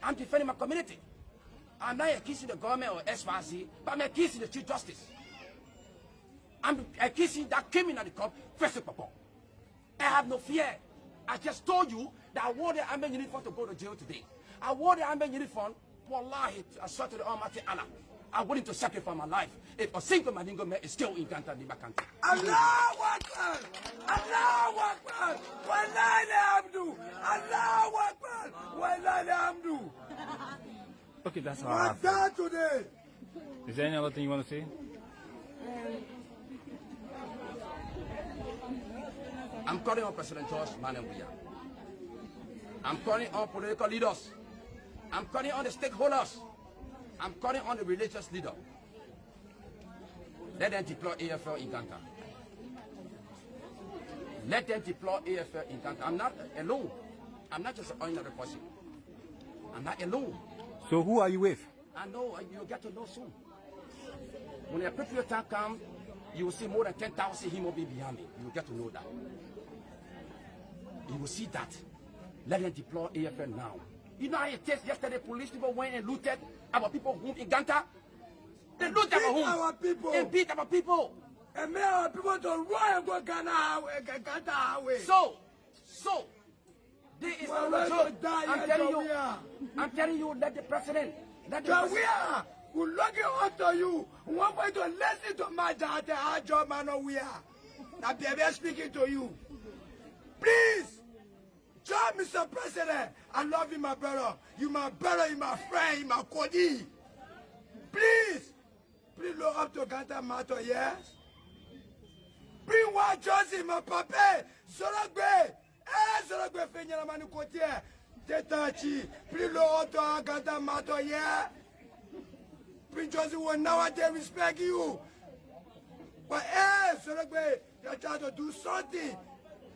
I'm defending my community. I'm not accusing the government or SYC, but I'm accusing the Chief Justice. I'm accusing that criminal that called Spencer Papa. I have no fear. I just told you that I wore the army uniform to go to jail today. I wore the army uniform, wallahi, I swear to the Almighty Allah. I'm willing to sacrifice my life if a single Mandingo man is still in Nimba County. Allahu Akbar! Allahu Akbar! Wallahi alhamdu! Allahu Akbar! Wallahi alhamdu! Okay, that's all I have. What's today? Is there any other thing you want to say? I'm calling on President George Manenbuya. I'm calling on political leaders. I'm calling on the stakeholders. I'm calling on the religious leader. Let them deploy AFL in Ganta. Let them deploy AFL in Ganta. I'm not alone. I'm not just an ordinary person. I'm not alone. So who are you with? I know, you'll get to know soon. When the appropriate time comes, you will see more than 10,000 human beings behind me. You will get to know that. You will see that. Let them deploy AFL now. You know how it takes? Yesterday, police people went and looted our people home in Ganta. They looted our home. They beat our people. And made our people to run and go Ganta highway. So, there is no joke. I'm telling you, let the president. We're looking onto you. We're going to listen to my daughter, our job, man, we are. Now, baby, speaking to you. Please, join Mr. President. I love you, my brother. You my brother, you my friend, you my colleague. Please look up to Ganta matter, yes? Bring one Josie, my papa. Sorogbe. Sorogbe, Fenya, Manu Kotia. Tetachi. Please look up to Ganta matter, yeah? Prince Josie will nowadays respect you. But Sorogbe, you're trying to do something.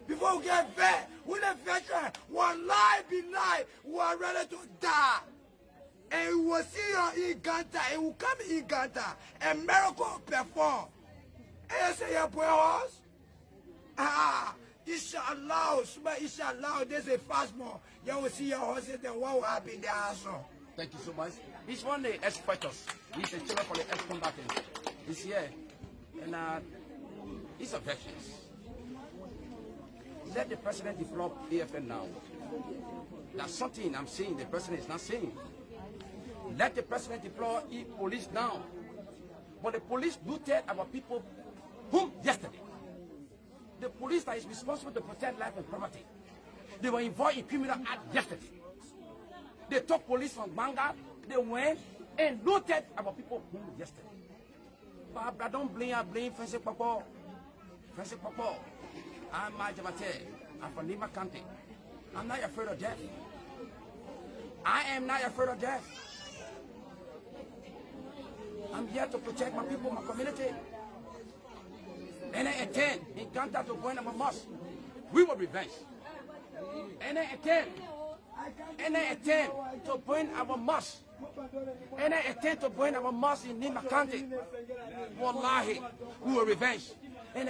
Before we get vet, we the veteran, one lie be lie, we are ready to die. And we will see you in Ganta, and we will come in Ganta, and miracle perform. And you say, your boy horse? Inshallah, inshallah, there's a fast more. You will see your horses, then what will happen in the answer. Thank you so much. He's one of the ex-fighters. He's a children for the ex-combatants. He's here. And he's a veteran. Let the president deploy AFN now. That's something I'm saying the president is not saying. Let the president deploy police now. But the police looted our people whom yesterday. The police that is responsible to protect life and property. They were involved in criminal act yesterday. They took police from Banga. They went and looted our people whom yesterday. But I don't blame Francis Papa. Francis Papa. I'm Majamate. I'm from Nimba County. I'm not afraid of death. I am not afraid of death. I'm here to protect my people, my community. Any attempt in Ganta to burn our mosque, we will revenge. Any attempt to burn our mosque, any attempt to burn our mosque in Nimba County, wallahi, we will revenge. And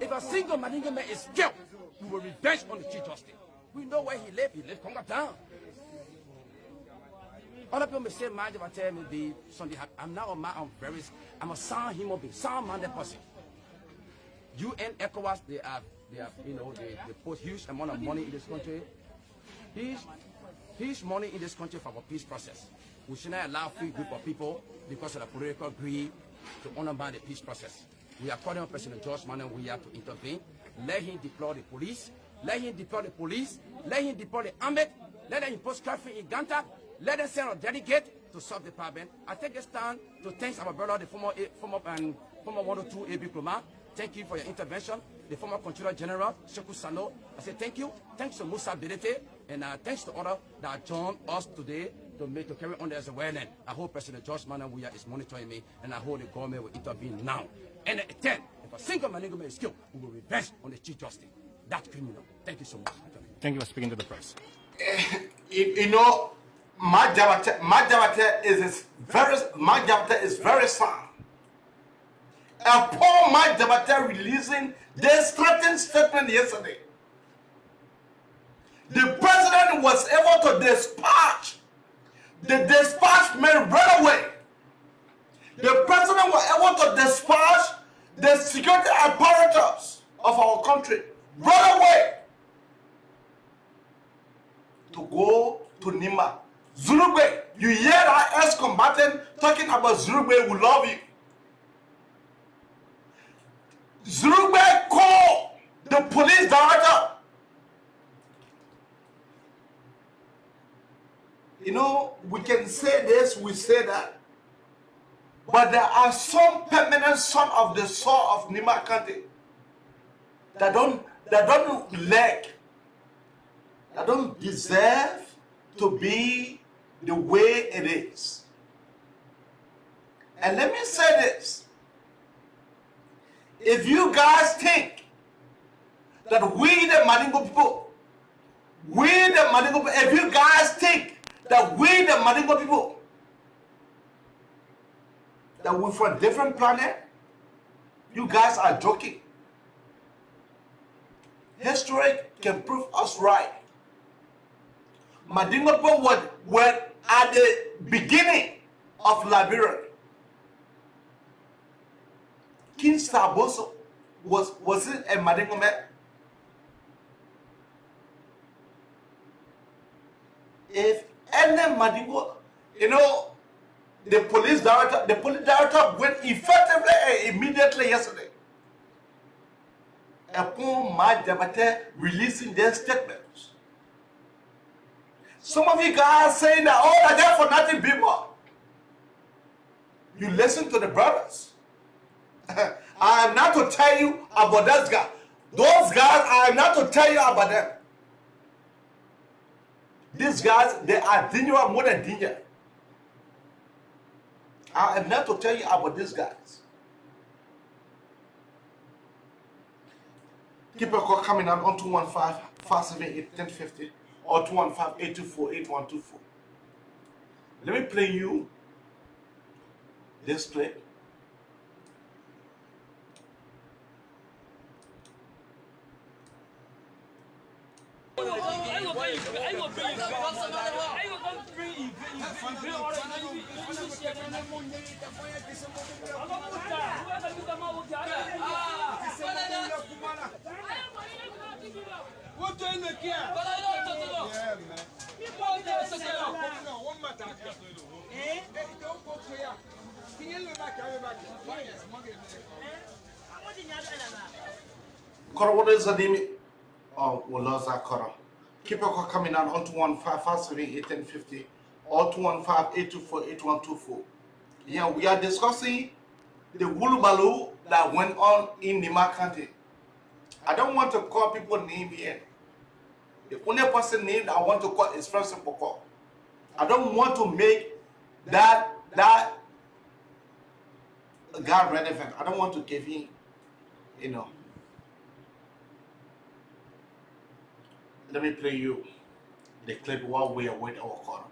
if a single Mandingo man is killed, we will revenge on the Chief Justice. We know where he lives. He lives Congo Town. Other people may say, I'm not a man, I'm a sound human being, sound-minded person. UN, ECOWAS, they post huge amount of money in this country. Huge money in this country for our peace process. We should not allow free group of people because of the political greed to undermine the peace process. We are calling on President George Manuel Weah to intervene. Let him deploy the police. Let him deploy the police. Let him deploy the army. Let them impose curfew in Ganta. Let them send a delegate to solve the problem. I take this time to thank our brother, the former 102 AB Kroma. Thank you for your intervention. The former Controller General, Sheku Sano. I say thank you. Thanks to Musa Bedete. And thanks to others that joined us today to carry on as a well-end. I hope President George Manuel Weah is monitoring me, and I hope the government will intervene now. And at 10, if a single Mandingo man is killed, we will revenge on the Chief Justice. That criminal. Thank you so much. Thank you for speaking to the press. You know, Majabate is very sound. And Paul Majabate releasing this threatening statement yesterday. The president was able to dispatch the dispatchment right away. The president was able to dispatch the security apparatus of our country right away to go to Nimba. Zurugbe, you hear our ex-combatant talking about Zurugbe, we love you. Zurugbe called the police director. You know, we can say this, we say that, but there are some permanent sons of the soul of Nimba County that don't deserve to be the way it is. And let me say this. If you guys think that we the Mandingo people, if you guys think that we the Mandingo people, that we're from a different planet, you guys are joking. History can prove us right. Mandingo people were at the beginning of Liberian. King Saboso was it a Mandingo man? If any Mandingo, you know, the police director went effectively and immediately yesterday upon Majabate releasing their statements. Some of you guys saying that, oh, they're there for nothing people. You listen to the brothers. I am not to tell you about those guys. Those guys, I am not to tell you about them. These guys, they are dangerous more than danger. I am not to tell you about these guys. Keep a call coming out on 215-578-1050 or 215-824-8124. Let me play you this clip. Koro, what is the name? Oh, we lost that Koro. Keep your call coming on 215-578-1050 or 215-824-8124. Yeah, we are discussing the Wulubalu that went on in Nimba County. I don't want to call people name here. The only person name I want to call is Francis Poko. I don't want to make that guy relevant. I don't want to give him, you know. Let me play you the clip while we are with our corner.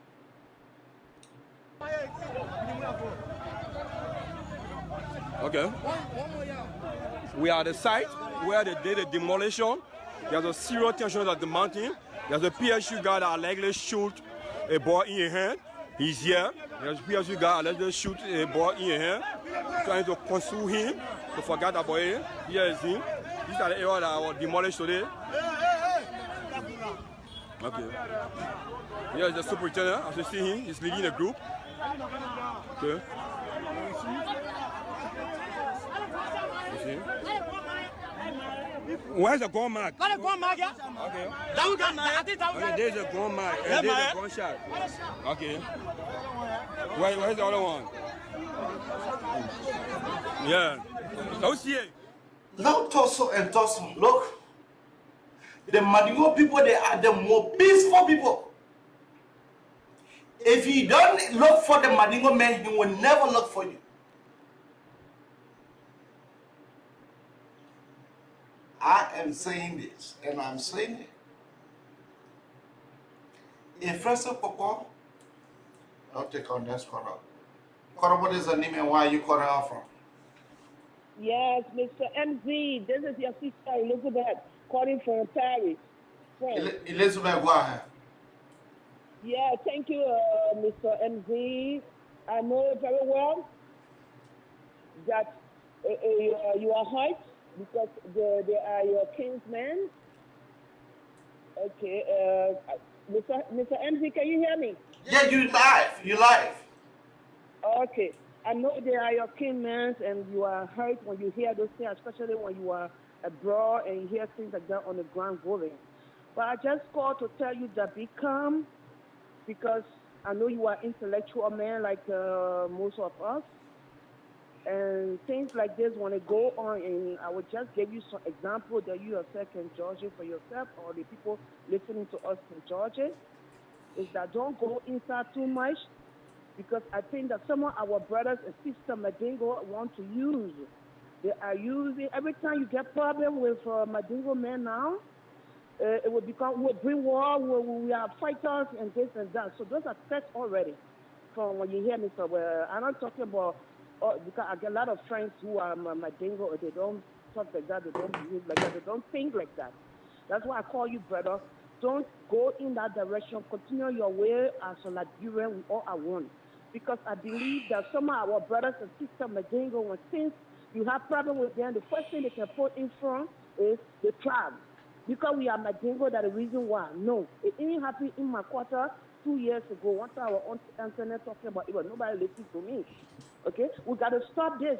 Okay. We are at the site where they did the demolition. There's a serious tension at the mountain. There's a PSU guy that allegedly shoot a boy in the hand. He's here. There's a PSU guy allegedly shoot a boy in the hand, trying to pursue him to forget about him. Here is him. These are the areas that were demolished today. Okay. Here is the superintendent. As you see him, he's leading the group. Okay. Where's the gun mark? Got a gun mark, yeah? Okay. Okay, there's a gun mark and there's a gunshot. Okay. Where's the other one? Yeah. Don't see it. Now Tosso and Tosso, look. The Mandingo people, they are the more peaceful people. If you don't look for the Mandingo man, he will never look for you. I am saying this, and I'm saying it. In Francis Poko, I'll take on this corner. Corner, what is the name and where are you calling out from? Yes, Mr. MZ, this is your sister Elizabeth calling from Paris. Elizabeth, go ahead. Yeah, thank you, Mr. MZ. I know very well that you are hurt because they are your kinsmen. Okay, Mr. MZ, can you hear me? Yeah, you live. Okay, I know they are your kinsmen and you are hurt when you hear those things, especially when you are abroad and you hear things like that on the ground going. But I just called to tell you that be calm, because I know you are intellectual man like most of us. And things like this, when it go on, and I will just give you some example that you yourself can judge it for yourself, or the people listening to us can judge it, is that don't go inside too much, because I think that some of our brothers and sisters Mandingo want to use. They are using, every time you get problem with Mandingo men now, it will become, we'll bring war, we are fighters and this and that. So those are threats already from when you hear me. So I'm not talking about, because I get a lot of friends who are Mandingo, or they don't talk like that, they don't behave like that, they don't think like that. That's why I call you brother. Don't go in that direction. Continue your way as a Liberian, we all are one. Because I believe that some of our brothers and sisters Mandingo, when things you have problem with them, the first thing they can put in front is the tribe. Because we are Mandingo, that's the reason why. No, it didn't happen in my quarter 2 years ago. One time I was on internet talking about it, but nobody listened to me. Okay, we got to stop this.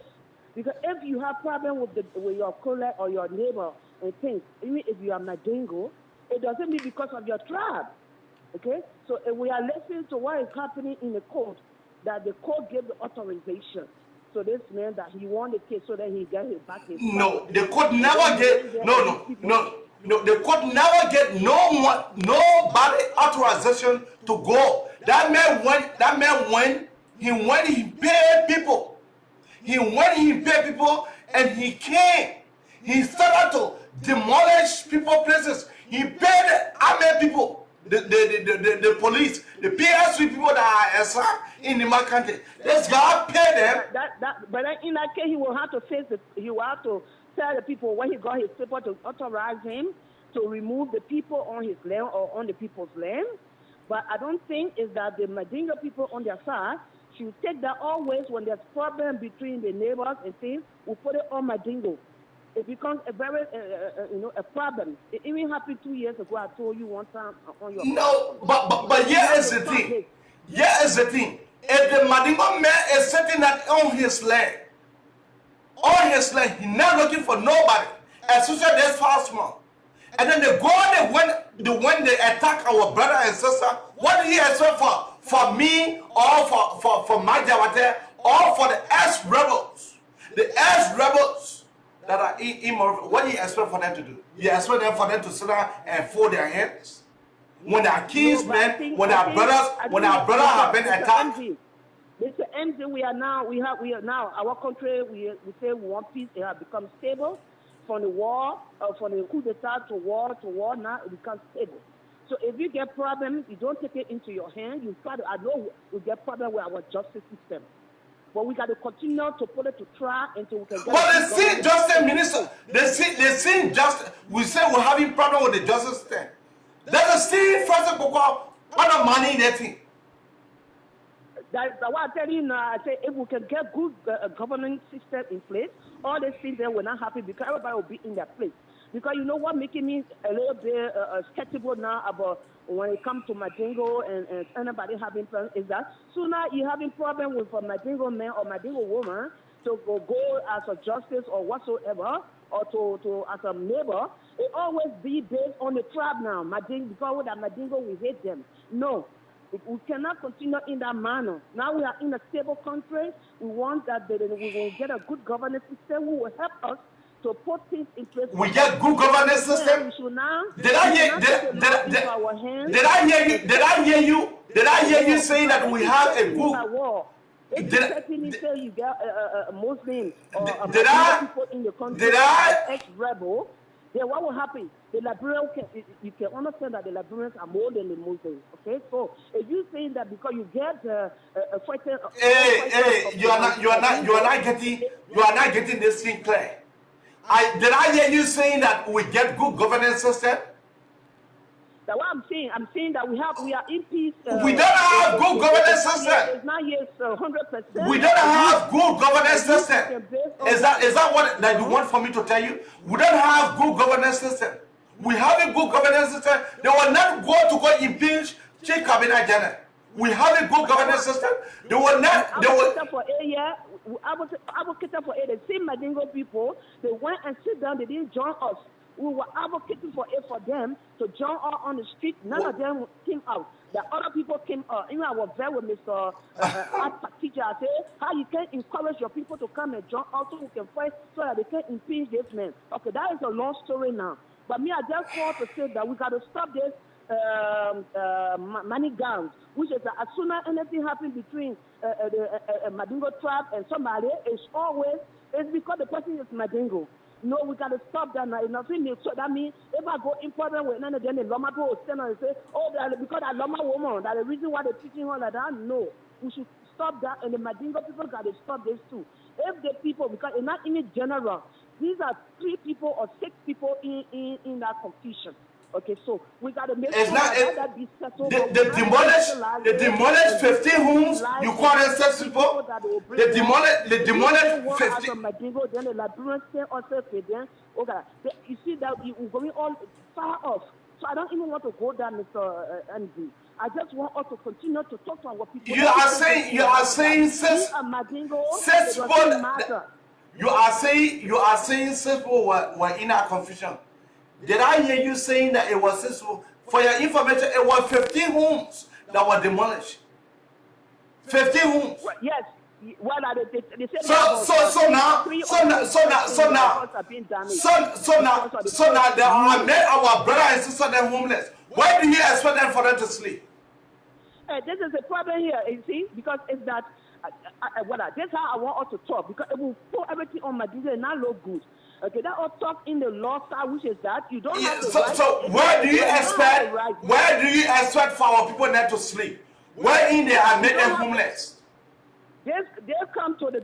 Because if you have problem with your colleague or your neighbor and things, even if you are Mandingo, it doesn't mean because of your tribe. Okay, so if we are listening to what is happening in the court, that the court gave the authorization. So this meant that he won the case so that he got his back. No, the court never get no. The court never get nobody authorization to go. That man went. He paid people. He paid people, and he came. He started to demolish people places. He paid the army people, the police, the PSU people that are assigned in Nimba County. This guy paid them. But in that case, he will have to face he will have to tell the people when he got his paper to authorize him to remove the people on his land or on the people's land. But I don't think is that the Mandingo people on their side should take that always when there's problem between the neighbors and things, we put it on Mandingo. It becomes a very, a problem. It even happened 2 years ago. I told you one time on your. No, but here is the thing. Here is the thing. If the Mandingo man is sitting that on his land, he's not looking for nobody, especially this first month. And then they go when they attack our brother and sister, what do you expect for me or for my Jawate or for the ex-rebels? The ex-rebels that are immoral, what do you expect for them to do? You expect for them to sit down and fold their hands? When our kinsmen, when our brothers have been attacked. Mr. MZ, we are now our country. We say we want peace. It has become stable from the war, from the coup d'etat to war. Now it becomes stable. So if you get problems, you don't take it into your hand. You try to. I know we get problem with our justice system, but we got to continue to put it to trial until we can get. But they see justice minister. They see justice. We say we're having problem with the justice system. There's a see first of all on the money they think. That's what I tell you now. I say if we can get good governance system in place, all these things then we're not happy because everybody will be in their place. Because you know what making me a little bit skeptical now about when it comes to Mandingo and anybody having problems is that sooner you having problem with a Mandingo man or Mandingo woman to go as a justice or whatsoever or to as a neighbor, it always be based on the tribe now. Mandingo, because with that Mandingo we hate them. No. We cannot continue in that manner. Now we are in a stable country. We want that we will get a good governance system who will help us to put things in place. We get good governance system. Did I hear you saying that we have a good? If you say you get a Muslim or a people in the country, ex-rebel, then what will happen? The Liberians you can understand that the Liberians are more than the Muslims. Okay, so if you saying that because you get a fighter, you are not getting this thing clear. Did I hear you saying that we get good governance system? That's what I'm saying. I'm saying that we are in peace. We don't have good governance system. It's not yet 100%. We don't have good governance system. Is that what that you want for me to tell you? We don't have good governance system. We have a good governance system. They will not go impeach Chief Cabinet General. We have a good governance system. They will not. They will. Advocating for it. The same Mandingo people, they went and sit down. They didn't join us. We were advocating for it for them to join us on the street. None of them came out. The other people came out. You know, I was there with Mr. Teacher. I said, how you can encourage your people to come and join us so we can fight so that they can impeach this man. Okay, that is a long story now. But me, I just want to say that we got to stop this money gangs, which is that as soon as anything happens between the Mandingo tribe and somebody, it's because the person is Mandingo. No, we got to stop that now. Nothing. So that means if I go in problem with none of them, the Loma people will stand and say, oh, because that Loma woman, that's the reason why they're teaching her like that. No, we should stop that. And the Mandingo people got to stop this too. If the people, because it's not in general, these are 3 people or 6 people in that confusion. Okay, so we got to make sure that be settled. They demolished 15 homes. You call them 6 people. They demolished 15. Then the Liberians say also then, okay, you see that we're going on far off. So I don't even want to go down, Mr. Andy. I just want us to continue to talk to our people. You are saying 6 people. You are saying 6 people were in our confusion. Did I hear you saying that it was 6 people? For your information, it was 15 homes that were demolished. 15 homes. Yes. Well, so now they are made our brother and sister them homeless. Why do you expect them for them to sleep? This is the problem here, you see, because it's that this is how I want us to talk, because it will put everything on my deal and not look good. Okay, that all talk in the law side, which is that you don't have to. So where do you expect for our people not to sleep? Where in they are made them homeless? They come to the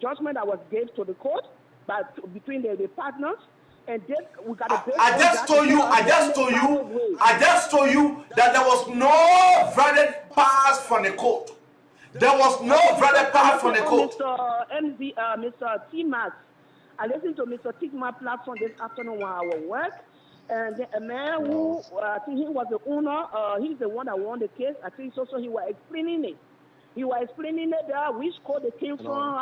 judgment that was given to the court, but between the partners, and then we got to. I just told you that there was no verdict passed from the court. There was no verdict passed from the court. Mr. T-Max, I listened to Mr. Tigma platform this afternoon while I was work. And a man who, I think he was the owner, he's the one that won the case. I think so he was explaining it. He was explaining it there, which court they came from,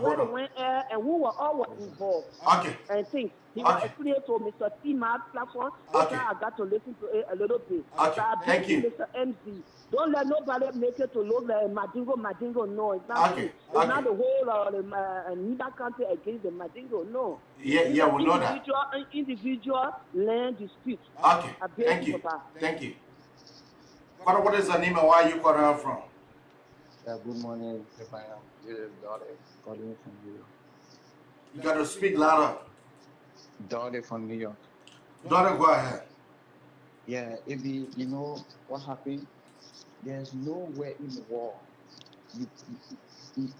where they went and who were all were involved. Okay. And things. He was explaining to Mr. T. Mark platform. That's how I got to listen to it a little bit. Okay. So I Thank you. Mr. MZ. Don't let nobody make it to look like Mandingo. No, it's not true. It's not the whole Nimba County against the Mandingo. No. Yeah, we know that. Individual land dispute. Okay. Thank you. Thank you. What is the name and where you calling from? Good morning, Liberian. This is Dode calling from New York. You got to speak louder. Dode from New York. Dode, go ahead. Yeah, if you know what happened, there's nowhere in the world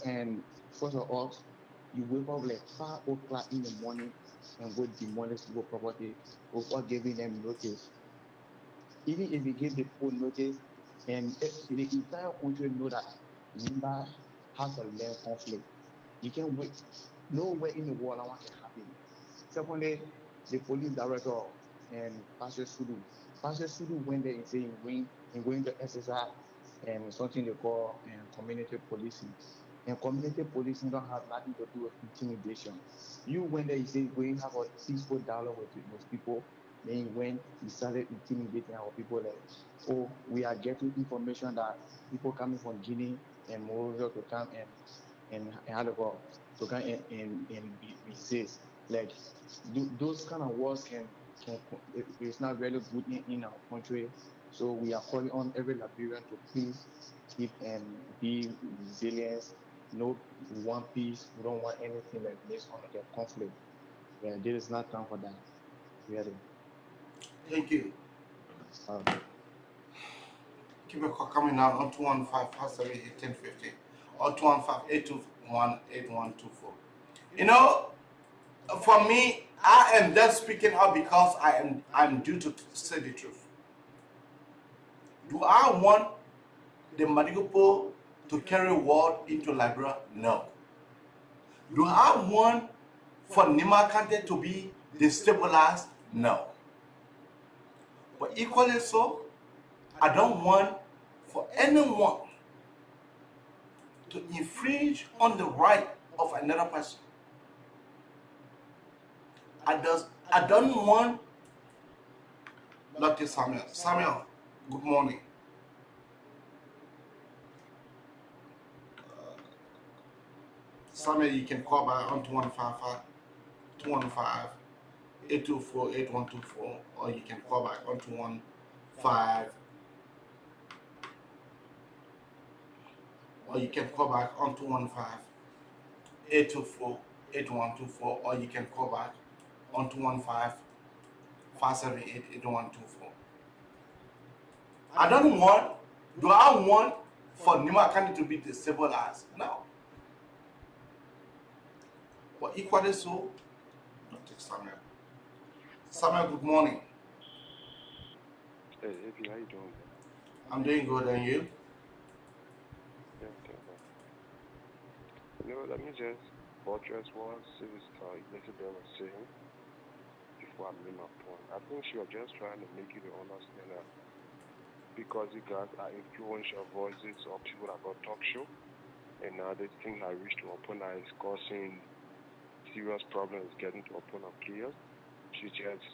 and first of all, you wake up like 5 o'clock in the morning and go demolish your property before giving them notice. Even if you give the full notice, and the entire country know that Nimba has a land conflict, you can't wait. Nowhere in the world I want to happen. Secondly, the police director and Pastor Sudu went there and saying going to exercise and something they call community policing. And community policing don't have nothing to do with intimidation. You went there, you say going to have a peaceful dialogue with those people. Then when you started intimidating our people, like, oh, we are getting information that people coming from Guinea and Moreover to come and Halifax to come and be safe. Like those kind of words it's not really good in our country. So we are calling on every Liberian to please keep and be resilient. No one peace. We don't want anything like this on the conflict. Yeah, there is not time for that. Really. Thank you. Keep a call coming now on 215-578-1050 or 215-821-8124. You know, for me, I am just speaking out because I'm due to say the truth. Do I want the Mandingo to carry war into Liberia? No. Do I want for Nimba County to be destabilized? No. But equally so, I don't want for anyone to infringe on the right of another person. I don't want Dr. Samuel. Samuel, good morning. Samuel, you can call back on 215-824-8124, or you can call back on 215. Or you can call back on 215-824-8124, or you can call back on 215-578-8124. Do I want for Nimba County to be destabilized? No. But equally so, Dr. Samuel. Samuel, good morning. Hey, Eddie, how you doing? I'm doing good, and you? Yeah, okay. Let me just buttress what Sister Elizabeth was saying before I made my point. I think she was just trying to make you to understand that because you guys are influential voices of people that got talk show, and now this thing I reached to open that is causing serious problems getting to a point of chaos. She just,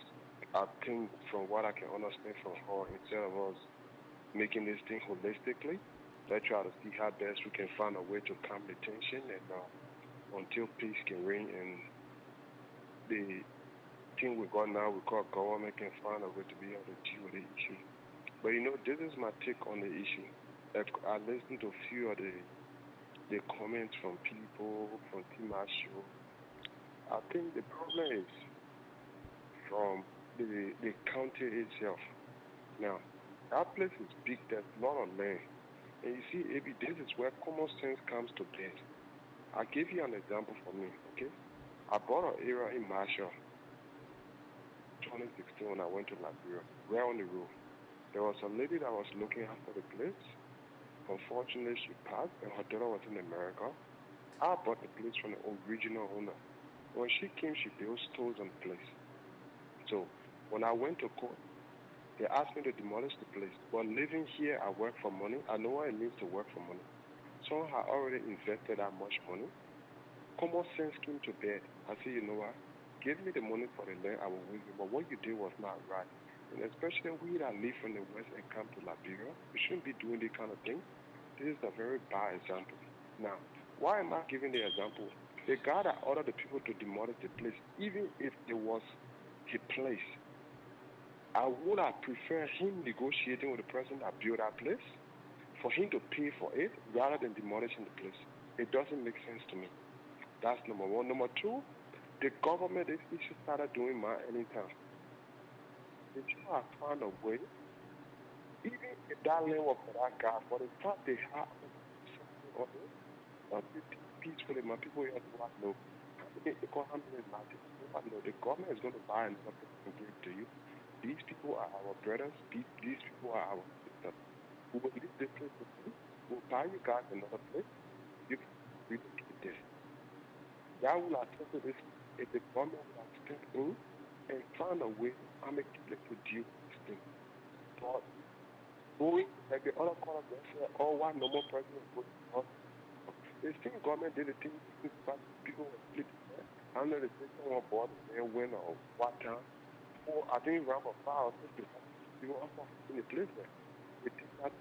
I think from what I can understand from her, instead of us making this thing holistically, let's try to see how best we can find a way to calm the tension and until peace can reign and the thing we got now, we call government, can find a way to be able to deal with the issue. But this is my take on the issue. I listened to a few of the comments from people, from Team Show. I think the problem is from the county itself. Now, that place is big, there's a lot of land. And you see, Abby, this is where common sense comes to bear. I'll give you an example for me, okay? I bought an area in Marshall, 2016, when I went to Liberia, right on the road. There was a lady that was looking after the place. Unfortunately, she passed, and her daughter was in America. I bought the place from the original owner. When she came, she built stores on the place. So When I went to court, they asked me to demolish the place. But living here, I work for money. I know what it means to work for money. Someone had already invested that much money. Common sense came to bed. I said, you know what? Give me the money for the land, I will win you. But what you did was not right. And especially we that live from the West and come to Liberia, we shouldn't be doing this kind of thing. This is a very bad example. Now, why am I giving the example? The guy that ordered the people to demolish the place, even if it was his place, I would have preferred him negotiating with the person that built that place for him to pay for it rather than demolishing the place. It doesn't make sense to me. That's number one. Number two, the government, they should start doing my anytime. They should have found a way, even if that land was for that guy, for the fact they have something on it, peacefully, my people here do not know. Because how many magic? The government is going to buy another person and give it to you. These people are our brothers. These people are our sisters. We will leave this place with you. We'll buy you guys another place. You can relocate this. That will attest to this if the government will have stepped in and found a way amicably to deal with this thing. But going like the other corner, they say, oh, one normal person is going to us. The same government did the thing, people were split. I don't know the system was bought and win or what time. Or I think around 5 or 6 people are in the place there. They did that.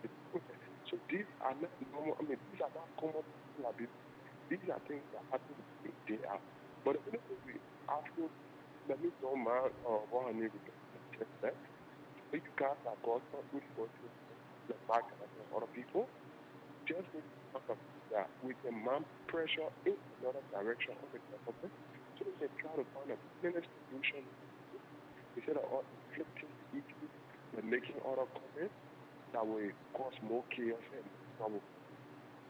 So these are not normal. I mean, these are not common things like this. These are things that happen day out. But the only thing we ask you, let me don't mind what I need to get that. But you guys are God, not really going to the back and other people. Just need to talk about that we can mount pressure in another direction on the government so we can try to find a permanent solution instead of inflicting issues and making other comments that will cause more chaos and trouble.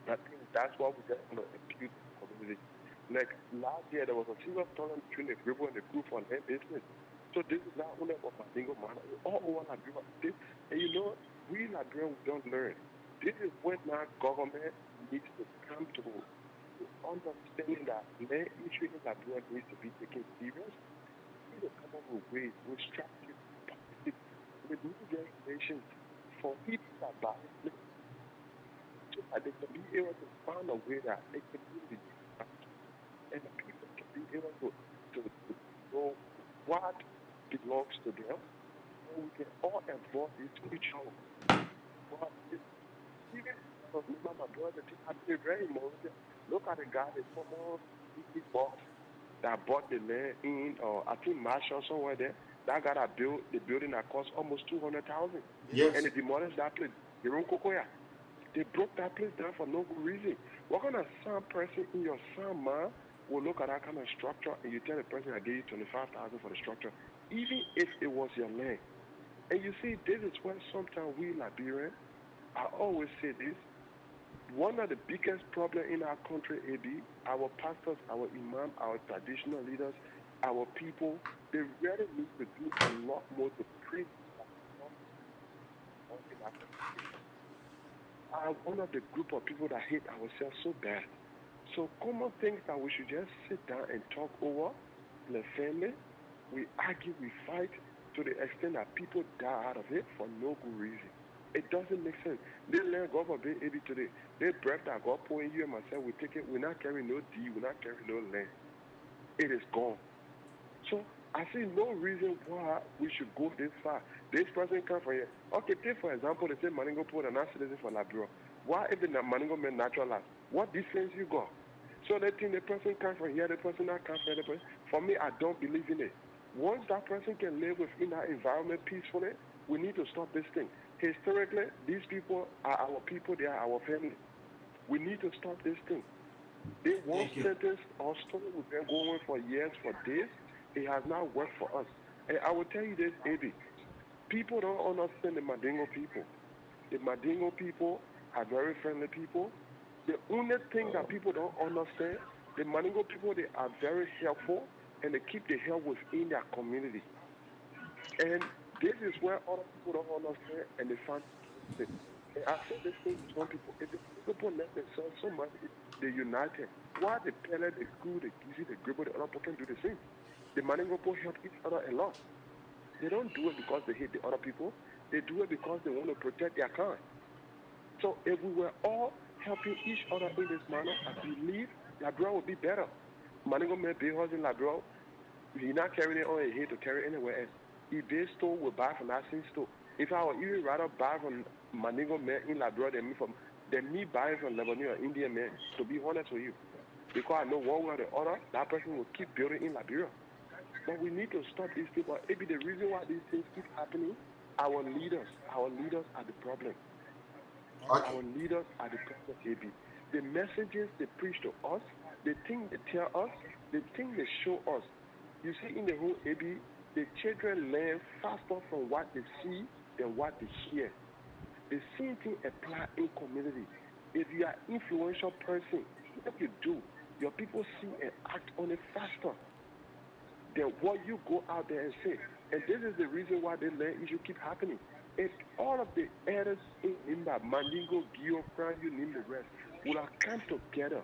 I think that's what we just want to appeal to the community. Like last year, there was a serious problem between the Gribo and the group on land business. So this is not only about Mandingo man, all over Liberia. And you know, we Liberians don't learn. This is when our government needs to come to understanding that land issue in Liberia needs to be taken serious. We need to come up with ways, with strategies, with new regulations for people that buy it, so that they can be able to find a way that they can do the and the people can be able to know what belongs to them, and we can all involve into each other. But even my brother, I think very emotional. Look at the guy, the former boss that bought the land in, I think Marshall somewhere there. That guy that built the building that cost almost 200,000. Yes. And they demolished that place. They broke that place down for no good reason. What kind of sound person in your sound man will look at that kind of structure and you tell the person I gave you 25,000 for the structure, even if it was your land? And you see, this is where sometimes we Liberians, I always say this, one of the biggest problems in our country, AB, our pastors, our imam, our traditional leaders, our people, they really need to do a lot more to pray. I'm one of the group of people that hate ourselves so bad. So common things that we should just sit down and talk over in the family. We argue, we fight to the extent that people die out of it for no good reason. It doesn't make sense. They let God forbid able today. They breath that God pour in you and myself, we take it, we're not carrying no deed, we're not carrying no land. It is gone. So I see no reason why we should go this far. This person come from here. Okay, take for example, they say Mandingo people are not citizens for Liberia. Why if the Mandingo men naturalized? What difference you got? So they think the person come from here, the person not come from here. For me, I don't believe in it. Once that person can live within that environment peacefully, we need to stop this thing. Historically, these people are our people, they are our family. We need to stop this thing. They once sentenced our story, we've been going for years, for days. It has not worked for us. And I will tell you this, AB. People don't understand the Mandingo people. The Mandingo people are very friendly people. The only thing that people don't understand, the Mandingo people, they are very helpful and they keep the help within their community. And this is where other people don't understand and they find it. And I say this thing to some people, if the people let themselves so much, they united. Why the Pele, the Crew, the Gizi, the Gribble, the other people can do the same? The Mandingo people help each other a lot. They don't do it because they hate the other people. They do it because they want to protect their kind. So if we were all helping each other in this manner, I believe Labrador would be better. Mandingo may be housing Labrador. He's not carrying it on his head to carry anywhere else. If they store, will buy from that same store. If I would even rather buy from Mandingo man in Labrador than me buying from Lebanese or Indian man, to be honest with you. Because I know one way or the other, that person will keep building in Liberia. But we need to stop these people. Maybe the reason why these things keep happening, our leaders are the problem. Okay. Our leaders are the problem, AB. The messages they preach to us, the things they tell us, the things they show us. You see, in the whole AB, the children learn faster from what they see than what they hear. The same thing applies in community. If you are an influential person, what you do, your people see and act on it faster than what you go out there and say. And this is the reason why the land issue keep happening. If all of the elders in Nimba, Mandingo, Gio, Crown, you name the rest, would have come together,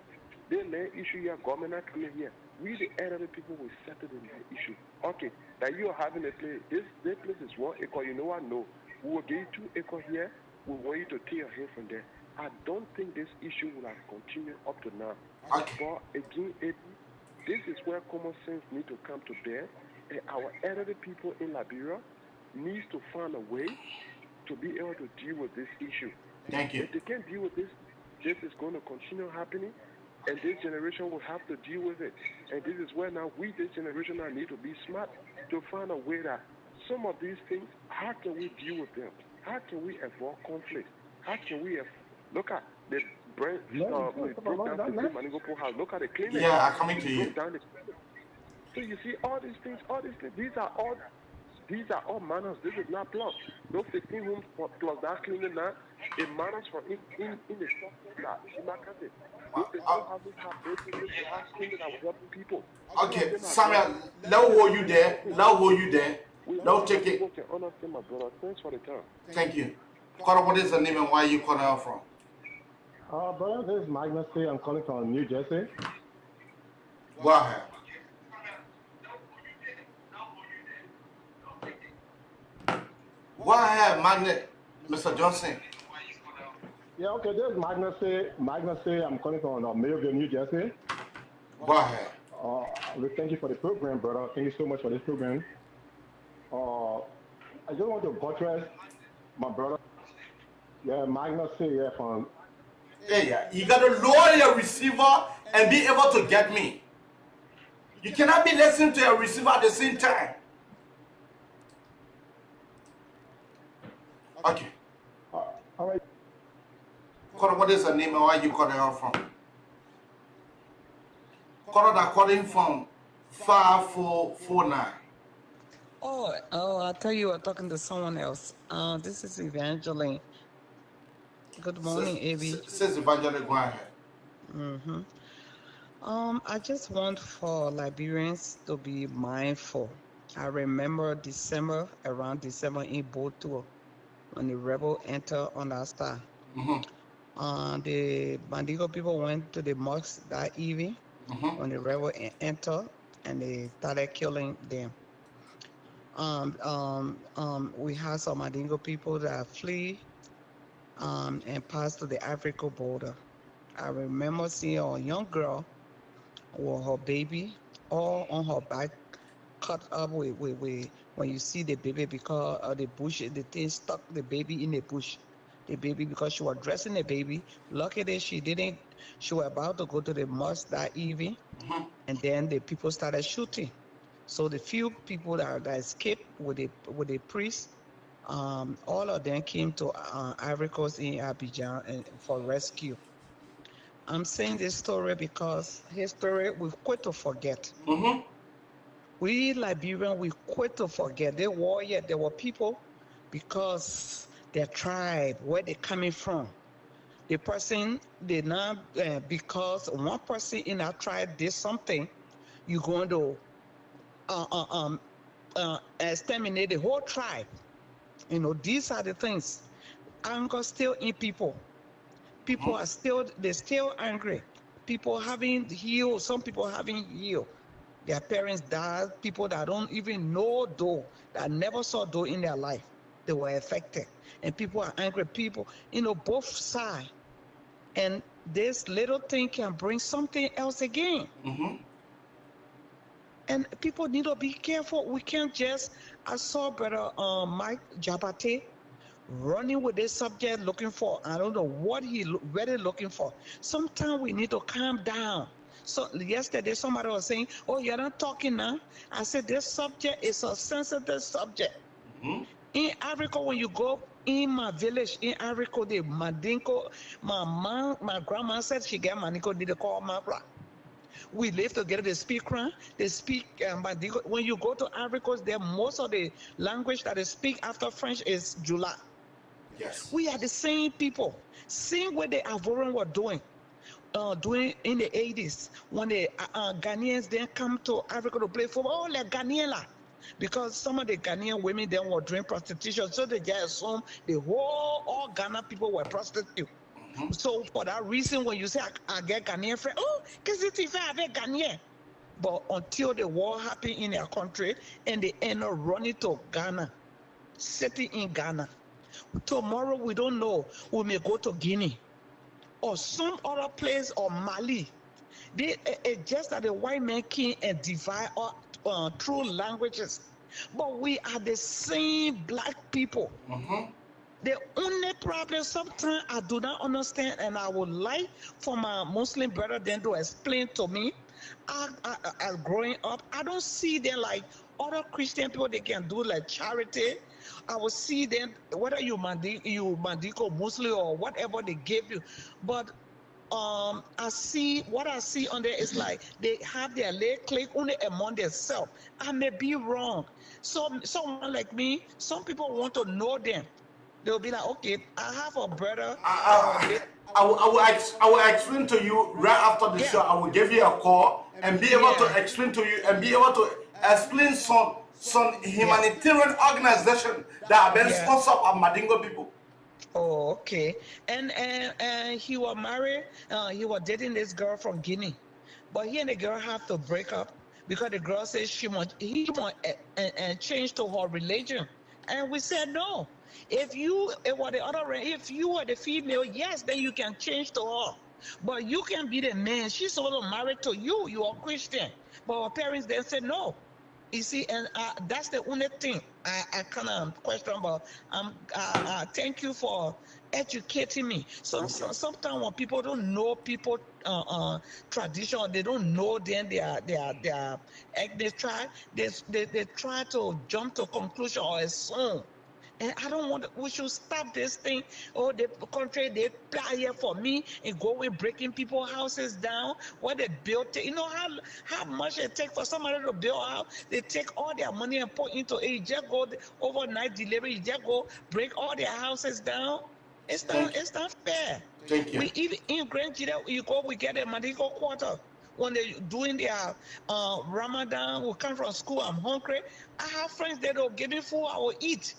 the land issue here, government not coming here, we the elderly people will settle the land issue. Okay, that you are having a place, this place is 1 acre, you know what? No. We will give you 2 acres here, we want you to take your hand from there. I don't think this issue will have continued up to now. Okay. But again, this is where common sense needs to come to bear, and our elderly people in Liberia needs to find a way to be able to deal with this issue. Thank you. If they can't deal with this, this is going to continue happening, and this generation will have to deal with it. And this is where now we, this generation, now need to be smart to find a way that some of these things, how can we deal with them? How can we avoid conflict? How can we look at the broke down the Mandingo house? Look at the clinic. Yeah, I'm coming to you. So you see all these things, these are all manners. This is not plus. Those 15 rooms plus that clinic now, it manners for in the structure that Nimba County. Those 15 houses have basically the house clinic that will help people. Okay, Samuel, let me hold you there. Now take it. Understand, my brother. Thanks for the time. Thank you. Cora, what is the name and where you calling out from? Brother, this is Magnus. I'm calling from New Jersey. Go ahead. Go ahead, Magnet, Mr. Johnson. Yeah, okay, this is Magnus. I'm calling from Millville, New Jersey. Go ahead. We thank you for the program, brother. Thank you so much for this program. I just want to buttress my brother. Yeah, Magnus from. Yeah, you gotta lower your receiver and be able to get me. You cannot be listening to your receiver at the same time. Okay. All right. What is the name and where you calling out from? Corona calling from 5449. Oh, I thought you were talking to someone else. This is Evangeline. Good morning, Abby. Says Evangeline, go ahead. I just want for Liberians to be mindful. I remember around December in boat tour, when the rebel entered on our star. The Mandingo people went to the mosque that evening when the rebel entered, and they started killing them. We had some Mandingo people that flee and passed to the African border. I remember seeing a young girl with her baby all on her back, cut up with when you see the baby because of the bush, the thing stuck the baby in the bush. The baby, because she was dressing the baby. Luckily, she was about to go to the mosque that evening, and then the people started shooting. So the few people that escaped with the priest, all of them came to Ivory Coast in Abidjan for rescue. I'm saying this story because history we quit to forget. We Liberian, we quit to forget. There were people because their tribe, where they coming from. The person did not, because one person in our tribe did something, you're going to exterminate the whole tribe. You know, these are the things. Anger still in people. People are still angry. People having healed, some people having healed. Their parents died, people that don't even know Doe, that never saw Doe in their life. They were affected. And people are angry. People, both sides. And this little thing can bring something else again. And people need to be careful. We can't just, I saw Brother Mike Jabate running with this subject looking for, I don't know what he really looking for. Sometimes we need to calm down. So yesterday somebody was saying, oh, you're not talking now. I said, this subject is a sensitive subject. In Africa, when you go in my village, in Africa, the Mandingo, my grandma said she got Mandingo, did they call Mapra. We live together, they speak Kran, they speak Mandingo. When you go to Africa, there most of the language that they speak after French is Jula. Yes. We are the same people. Same way the Ivorian were doing in the 80s when the Ghanaians then come to Africa to play football. Oh, like Ghanaian, because some of the Ghanaian women then were doing prostitution, so they just assume all Ghana people were prostitutes. So for that reason, when you say I get Ghanaian friend, oh, because it's if I have Ghanaian. But until the war happened in their country and they end up running to Ghana, sitting in Ghana. Tomorrow we don't know. We may go to Guinea or some other place or Mali. It's just that the white man came and divide through languages. But we are the same black people. The only problem sometimes I do not understand, and I would like for my Muslim brother then to explain to me, as growing up, I don't see them like other Christian people, they can do like charity. I will see them, whether you Mandingo, Muslim or whatever they give you. But what I see on there is like they have their leg click only among themselves. I may be wrong. So someone like me, some people want to know them. They'll be like, okay, I have a brother. I will explain to you right after the show. I will give you a call and be able to explain to you and be able to explain some humanitarian organization that have been sponsored by Mandingo people. Oh, okay. And he was married. He was dating this girl from Guinea, but he and the girl have to break up because the girl says he want change to her religion, and we said no. If you were the female, yes, then you can change to her. But you can be the man. She's also married to you. You are Christian, but her parents then said no. You see, and that's the only thing I kind of question about. Thank you for educating me. Sometimes when people don't know people tradition, they don't know then their ethnic tribe, they try to jump to conclusion or assume. And I don't want we should stop this thing. Oh, the country, they play here for me and go in breaking people's houses down. What they built, you know how much it take for somebody to build a house? They take all their money and put into it. You just go overnight delivery, you just go break all their houses down. It's not fair. Thank you. We even in Grand Chile, you go, we get a Mandingo quarter. When they're doing their Ramadan, we come from school, I'm hungry. I have friends that will give me food, I will eat.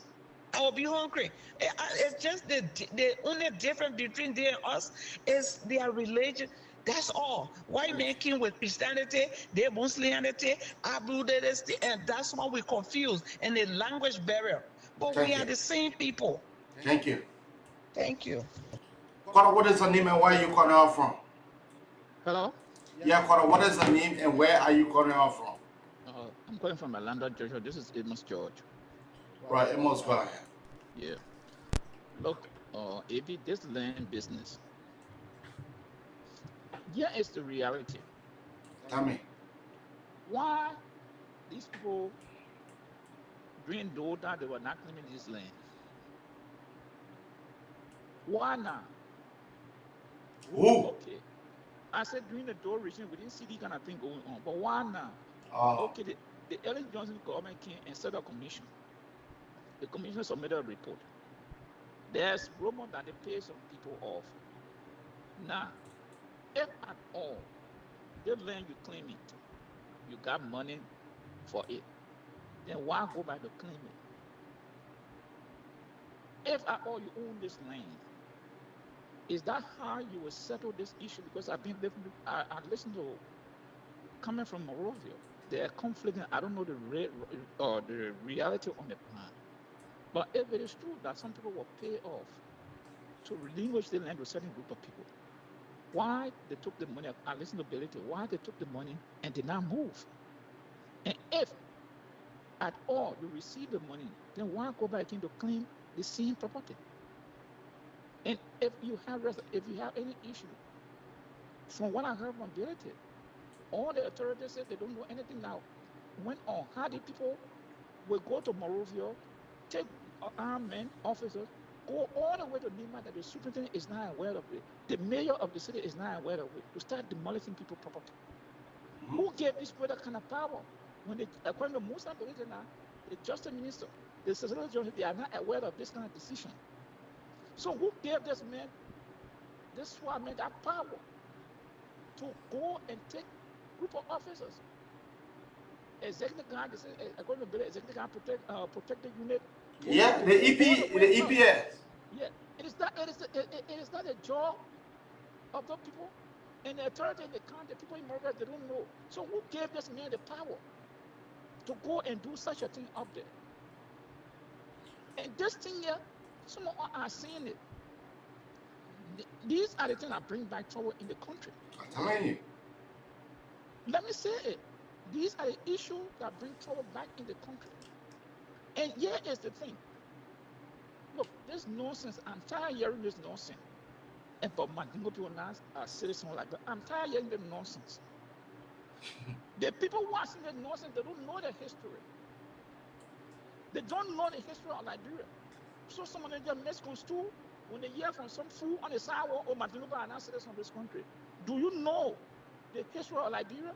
I will be hungry. It's just the only difference between them and us is their religion. That's all. White men came with Christianity, their Muslimanity, and that's why we're confused and the language barrier. But we are the same people. Thank you. Thank you. Kora, what is the name and where are you calling out from? Hello? Yeah, Kora, what is the name and where are you calling out from? I'm calling from Atlanta, Georgia. This is Amos George. Right, Amos, go ahead. Yeah. Look, if this land business, here is the reality. Tell me. Why these people during Doda, they were not claiming this land? Why now? Who? Okay. I said during the Doe region, we didn't see this kind of thing going on. But why now? Okay, the Ellen Johnson government came and set a commission. The commission submitted a report. There's rumor that they pay some people off. Now, if at all, the land you claim it, you got money for it, then why go back to claim it? If at all you own this land, is that how you will settle this issue? Because I've been listening to coming from Morovia. They are conflicting. I don't know the the reality on the plan. But if it is true that some people will pay off to relinquish the land to a certain group of people, why they took the money, I listen to Billy, why they took the money and did not move? And if at all you receive the money, then why go back in to claim the same property? And if you have any issue, from what I heard from Billy, all the authorities said they don't know anything now. Went on how the people will go to Morovia, take armed men, officers, go all the way to Nimba that the superintendent is not aware of it. The mayor of the city is not aware of it, to start demolishing people's property. Who gave this people that kind of power? When they, according to Musa now, the justice minister, the solicitor general, they are not aware of this kind of decision. So who gave this man, this SWAT man, that power to go and take group of officers? Executive guard, according to the executive guard protected unit. Yeah, the EPS. Yeah, it is not a job of the people, and the authority in the county, people in Morovia, they don't know. So who gave this man the power to go and do such a thing up there? And this thing here, some are seeing it. These are the things that bring back trouble in the country. I'm telling you. Let me say it. These are the issues that bring trouble back in the country. And here is the thing. Look, this nonsense, I'm tired of hearing this nonsense. And but Mandingo people now are citizens like that. I'm tired of hearing the nonsense. The people watching the nonsense, they don't know the history. They don't know the history of Liberia. So some of them just misconstrue when they hear from some fool on the sidewalk, oh, Mandingo people are not citizens of this country. Do you know the history of Liberia?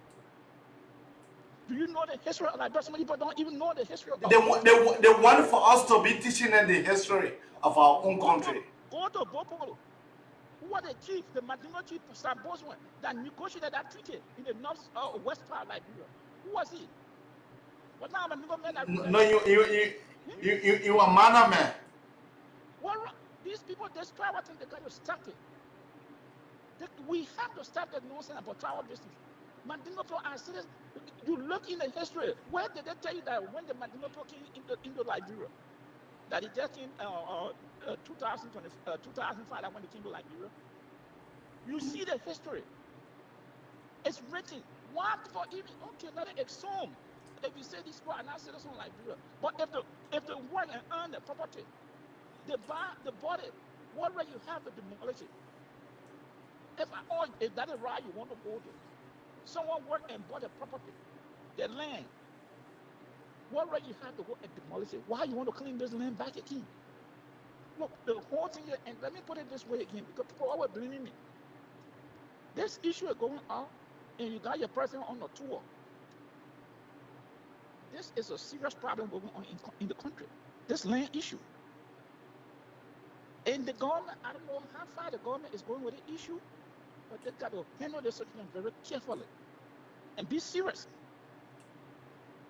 Do you know the history of Liberia? Some people don't even know the history of They want for us to be teaching them the history of our own country. Go to Bopolo. Who was the chief, the Mandingo chief, Sam Boswell, that negotiated that treaty in the west part of Liberia? Who was he? But now Mandingo men No, you are manner man. Well, these people, this tribal thing, they got to stop it. We have to stop that nonsense about tribal business. Mandingo people are citizens. You look in the history. Where did they tell you that when the Mandingo people came into Liberia, that it just came 2005, that when they came to Liberia? You see the history. It's written. Why people even let it exhume? If you say these people are not citizens of Liberia, but if they work and earn the property, they bought it. What right you have to demolish it? If that is right, you want to go there. Someone worked and bought the property, the land. What right you have to go and demolish it? Why you want to claim this land back again? Look, the whole thing here, and let me put it this way again, because people always blaming me. This issue is going on, and you got your president on the tour. This is a serious problem going on in the country. This land issue. And the government, I don't know how far the government is going with the issue, but they got to handle this situation very carefully and be serious.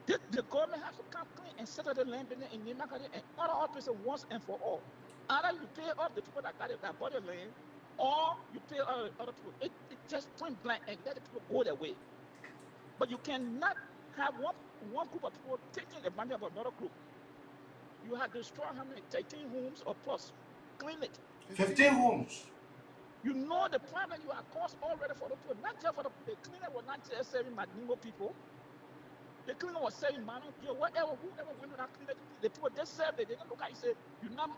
The government has to come clean and settle the land business in Nimba County and other offices once and for all. Either you pay off the people that bought the land, or you pay other people. It just point blank and let the people go their way. But you cannot have one group of people taking advantage of another group. You have destroyed how many? 13 homes or plus. Clean it. 15 homes. You know the problem you are caused already for the people, not just for the cleaner was not just serving Mandingo people. The cleaner was serving Manu, whoever went to that cleaner, the people they served, they didn't look at you say, you're not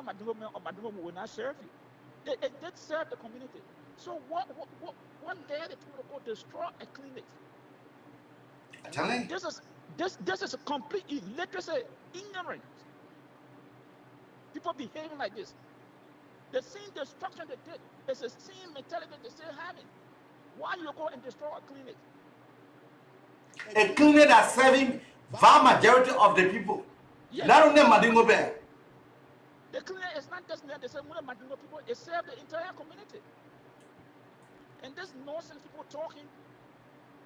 Mandingo man or Mandingo will not serve you. They did serve the community. So one day the people go destroy and clean it. This is a complete illiteracy, ignorance. People behaving like this. The same destruction they did is the same mentality they still having. Why you go and destroy a clinic? A clinic that's serving vast majority of the people. Yes. Not only Mandingo Bear. The clinic is not just there, they serve Mandingo people, it serves the entire community. And this nonsense people talking,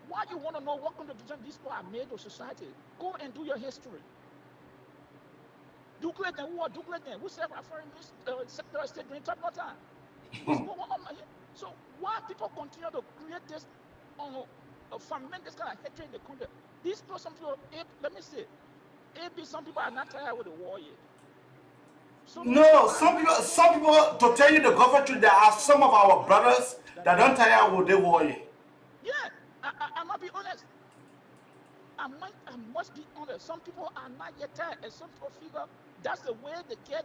why you want to know what kind of decision these people are made to society? Go and do your history. Ducleton, who are Ducleton? Who serve our foreign Secretary of State during top time? So why people continue to create this, foment this kind of hatred in the country? These people, some people, let me say, maybe some people are not tired with the war yet. No, some people, to tell you the government, there are some of our brothers that don't tire with the war yet. Yeah, I must be honest. I must be honest. Some people are not yet tired, and some people figure that's the way they get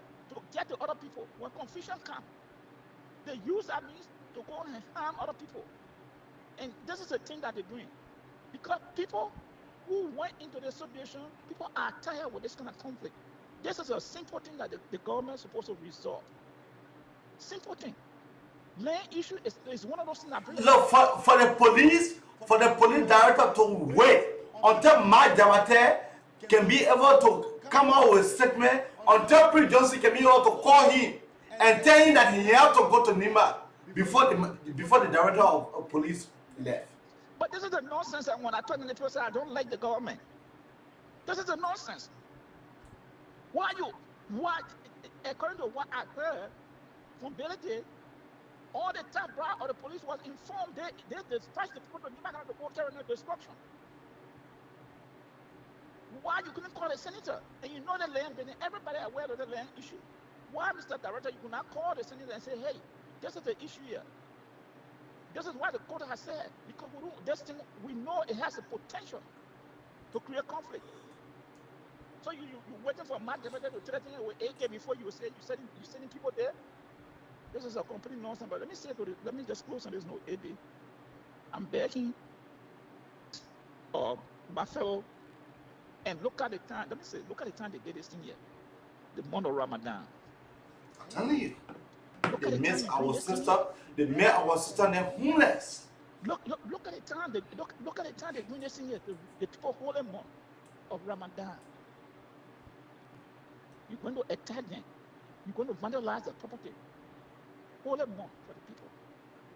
to other people. When confusion comes, they use that means to go and harm other people. And this is the thing that they're doing. Because people who went into the situation, people are tired with this kind of conflict. This is a simple thing that the government is supposed to resolve. Simple thing. Land issue is one of those things that brings. Look, for the police director to wait until Mark Jawate can be able to come out with a statement, until Prince Johnson can be able to call him and tell him that he had to go to Nimba before the director of police left. But this is the nonsense that when I talk to the people say I don't like the government. This is the nonsense. Why, according to what I heard from Billy Day, all the time Brad or the police was informed they dispatched the people to Nimba County to go carry out destruction. Why you couldn't call a senator and you know the land, and everybody aware of the land issue? Why, Mr. Director, you could not call the senator and say, hey, this is the issue here. This is why the court has said, because this thing, we know it has the potential to create conflict. So you're waiting for Mark Jawate to threaten you with AK before you say you're sending people there? This is a complete nonsense. But let me just close on this note, AB. I'm begging my fellow, and look at the time. Let me say, look at the time they did this thing here. The month of Ramadan. I'm telling you. They made our sister named homeless. Look at the time. Look at the time they're doing this thing here. The people holy month of Ramadan. You're going to attack them. You're going to vandalize their property. Holy month for the people.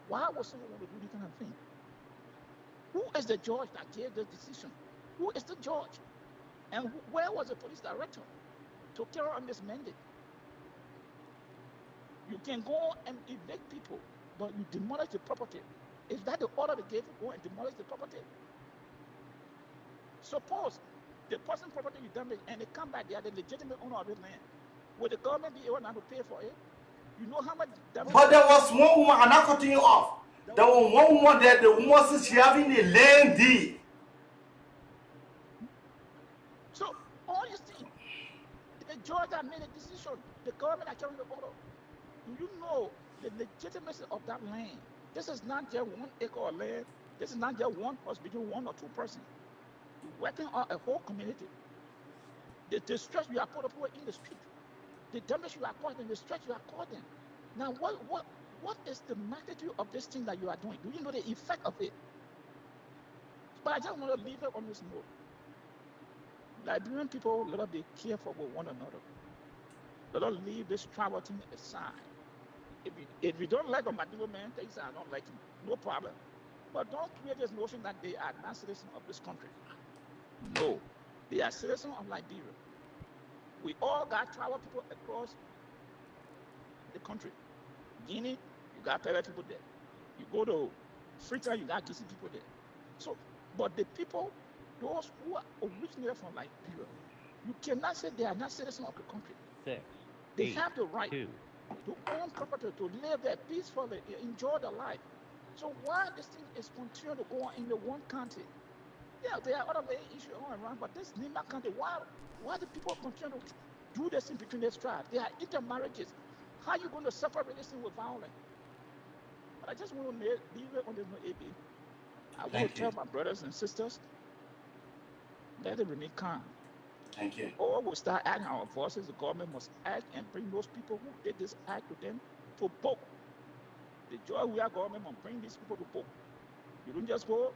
Why would someone want to do this kind of thing? Who is the judge that gave the decision? Who is the judge? And where was the police director to carry on this mandate? You can go and evict people, but you demolish the property. Is that the order they gave you? Go and demolish the property? Suppose the person's property you damage and they come back, they are the legitimate owner of the land. Will the government be able to pay for it? You know how much damage? But there was one woman, I'm not cutting you off. There was one woman there, the woman says she having a land deed. So all you see, the judge that made a decision, the government that carrying the order. Do you know the legitimacy of that land? This is not just 1 acre of land. This is not just one hospital, 1 or 2 persons. You're working on a whole community. The stress you are put upon in the street, the damage you are causing, the stress you are causing. Now, what is the magnitude of this thing that you are doing? Do you know the effect of it? But I just want to leave it on this note. Liberian people, let us be careful with one another. Let us leave this tribal thing aside. If you don't like a Mandingo man, things I don't like him, no problem. But don't create this notion that they are not citizens of this country. No, they are citizens of Liberia. We all got tribal people across the country. Guinea, you got Pele people there. You go to Freetown, you got Kisi people there. So, but the people, those who are originated from Liberia, you cannot say they are not citizens of the country. They have the right to own property, to live there peacefully, enjoy their life. So why this thing is continuing to go on in the one county? Yeah, there are other issues all around, but this Nimba County, why do people continue to do this thing between these tribes? They are intermarriages. How are you going to separate this thing with violence? But I just want to leave it on this note, AB. I want to tell my brothers and sisters, let it remain calm. Thank you. Or we'll start adding our voices. The government must act and bring those people who did this act to them to book. The joy we are government must bring these people to book. You don't just go,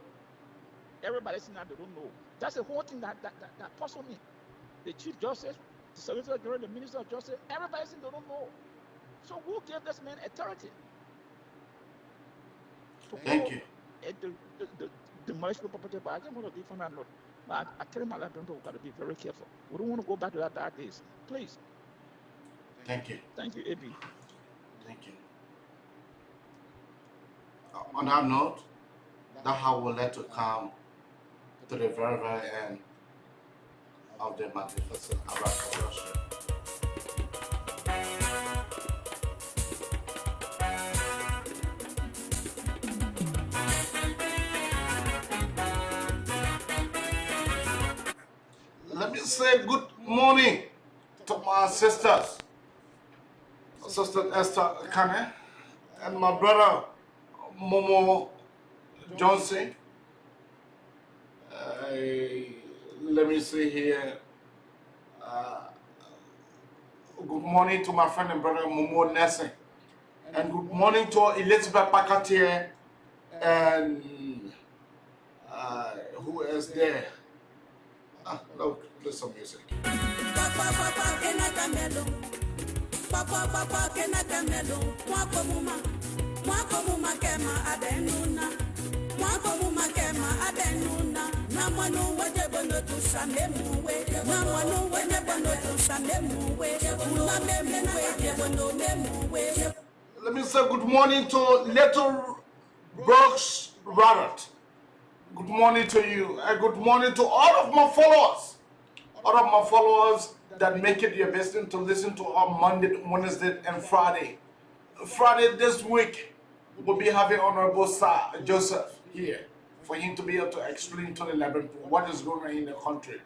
everybody's saying that they don't know. That's the whole thing that puzzles me. The Chief Justice, the Solicitor General, the Minister of Justice, everybody's saying they don't know. So who gave this man authority? Thank you. The municipal property, but I just want to leave on that note. But I tell my Liberian people, we've got to be very careful. We don't want to go back to that dark days. Please. Thank you. Thank you, AB. Thank you. On that note, that's how we'll let to come to the very, very end of the magnificent Abraka worship. Let me say good morning to my sisters, Sister Esther Kane, and my brother Momo Johnson. Let me see here. Good morning to my friend and brother Momo Nelson. And good morning to Elizabeth Pakatier and who is there? Look, play some music. Let me say good morning to Little Brooks Robert. Good morning to you, and good morning to all of my followers. All of my followers that make it your business to listen to our Monday, Wednesday, and Friday. Friday this week, we'll be having Honorable Sir Joseph here for him to be able to explain to the Liberian people what is going on in the country.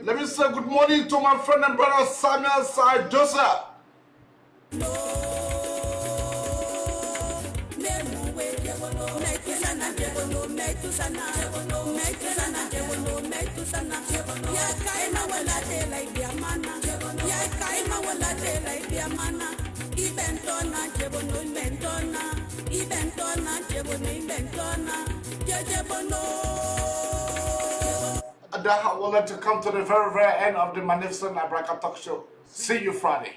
Let me say good morning to my friend and brother Samuel Sir Joseph. I would like to come to the very, very end of the magnificent Abraka Talk Show. See you Friday.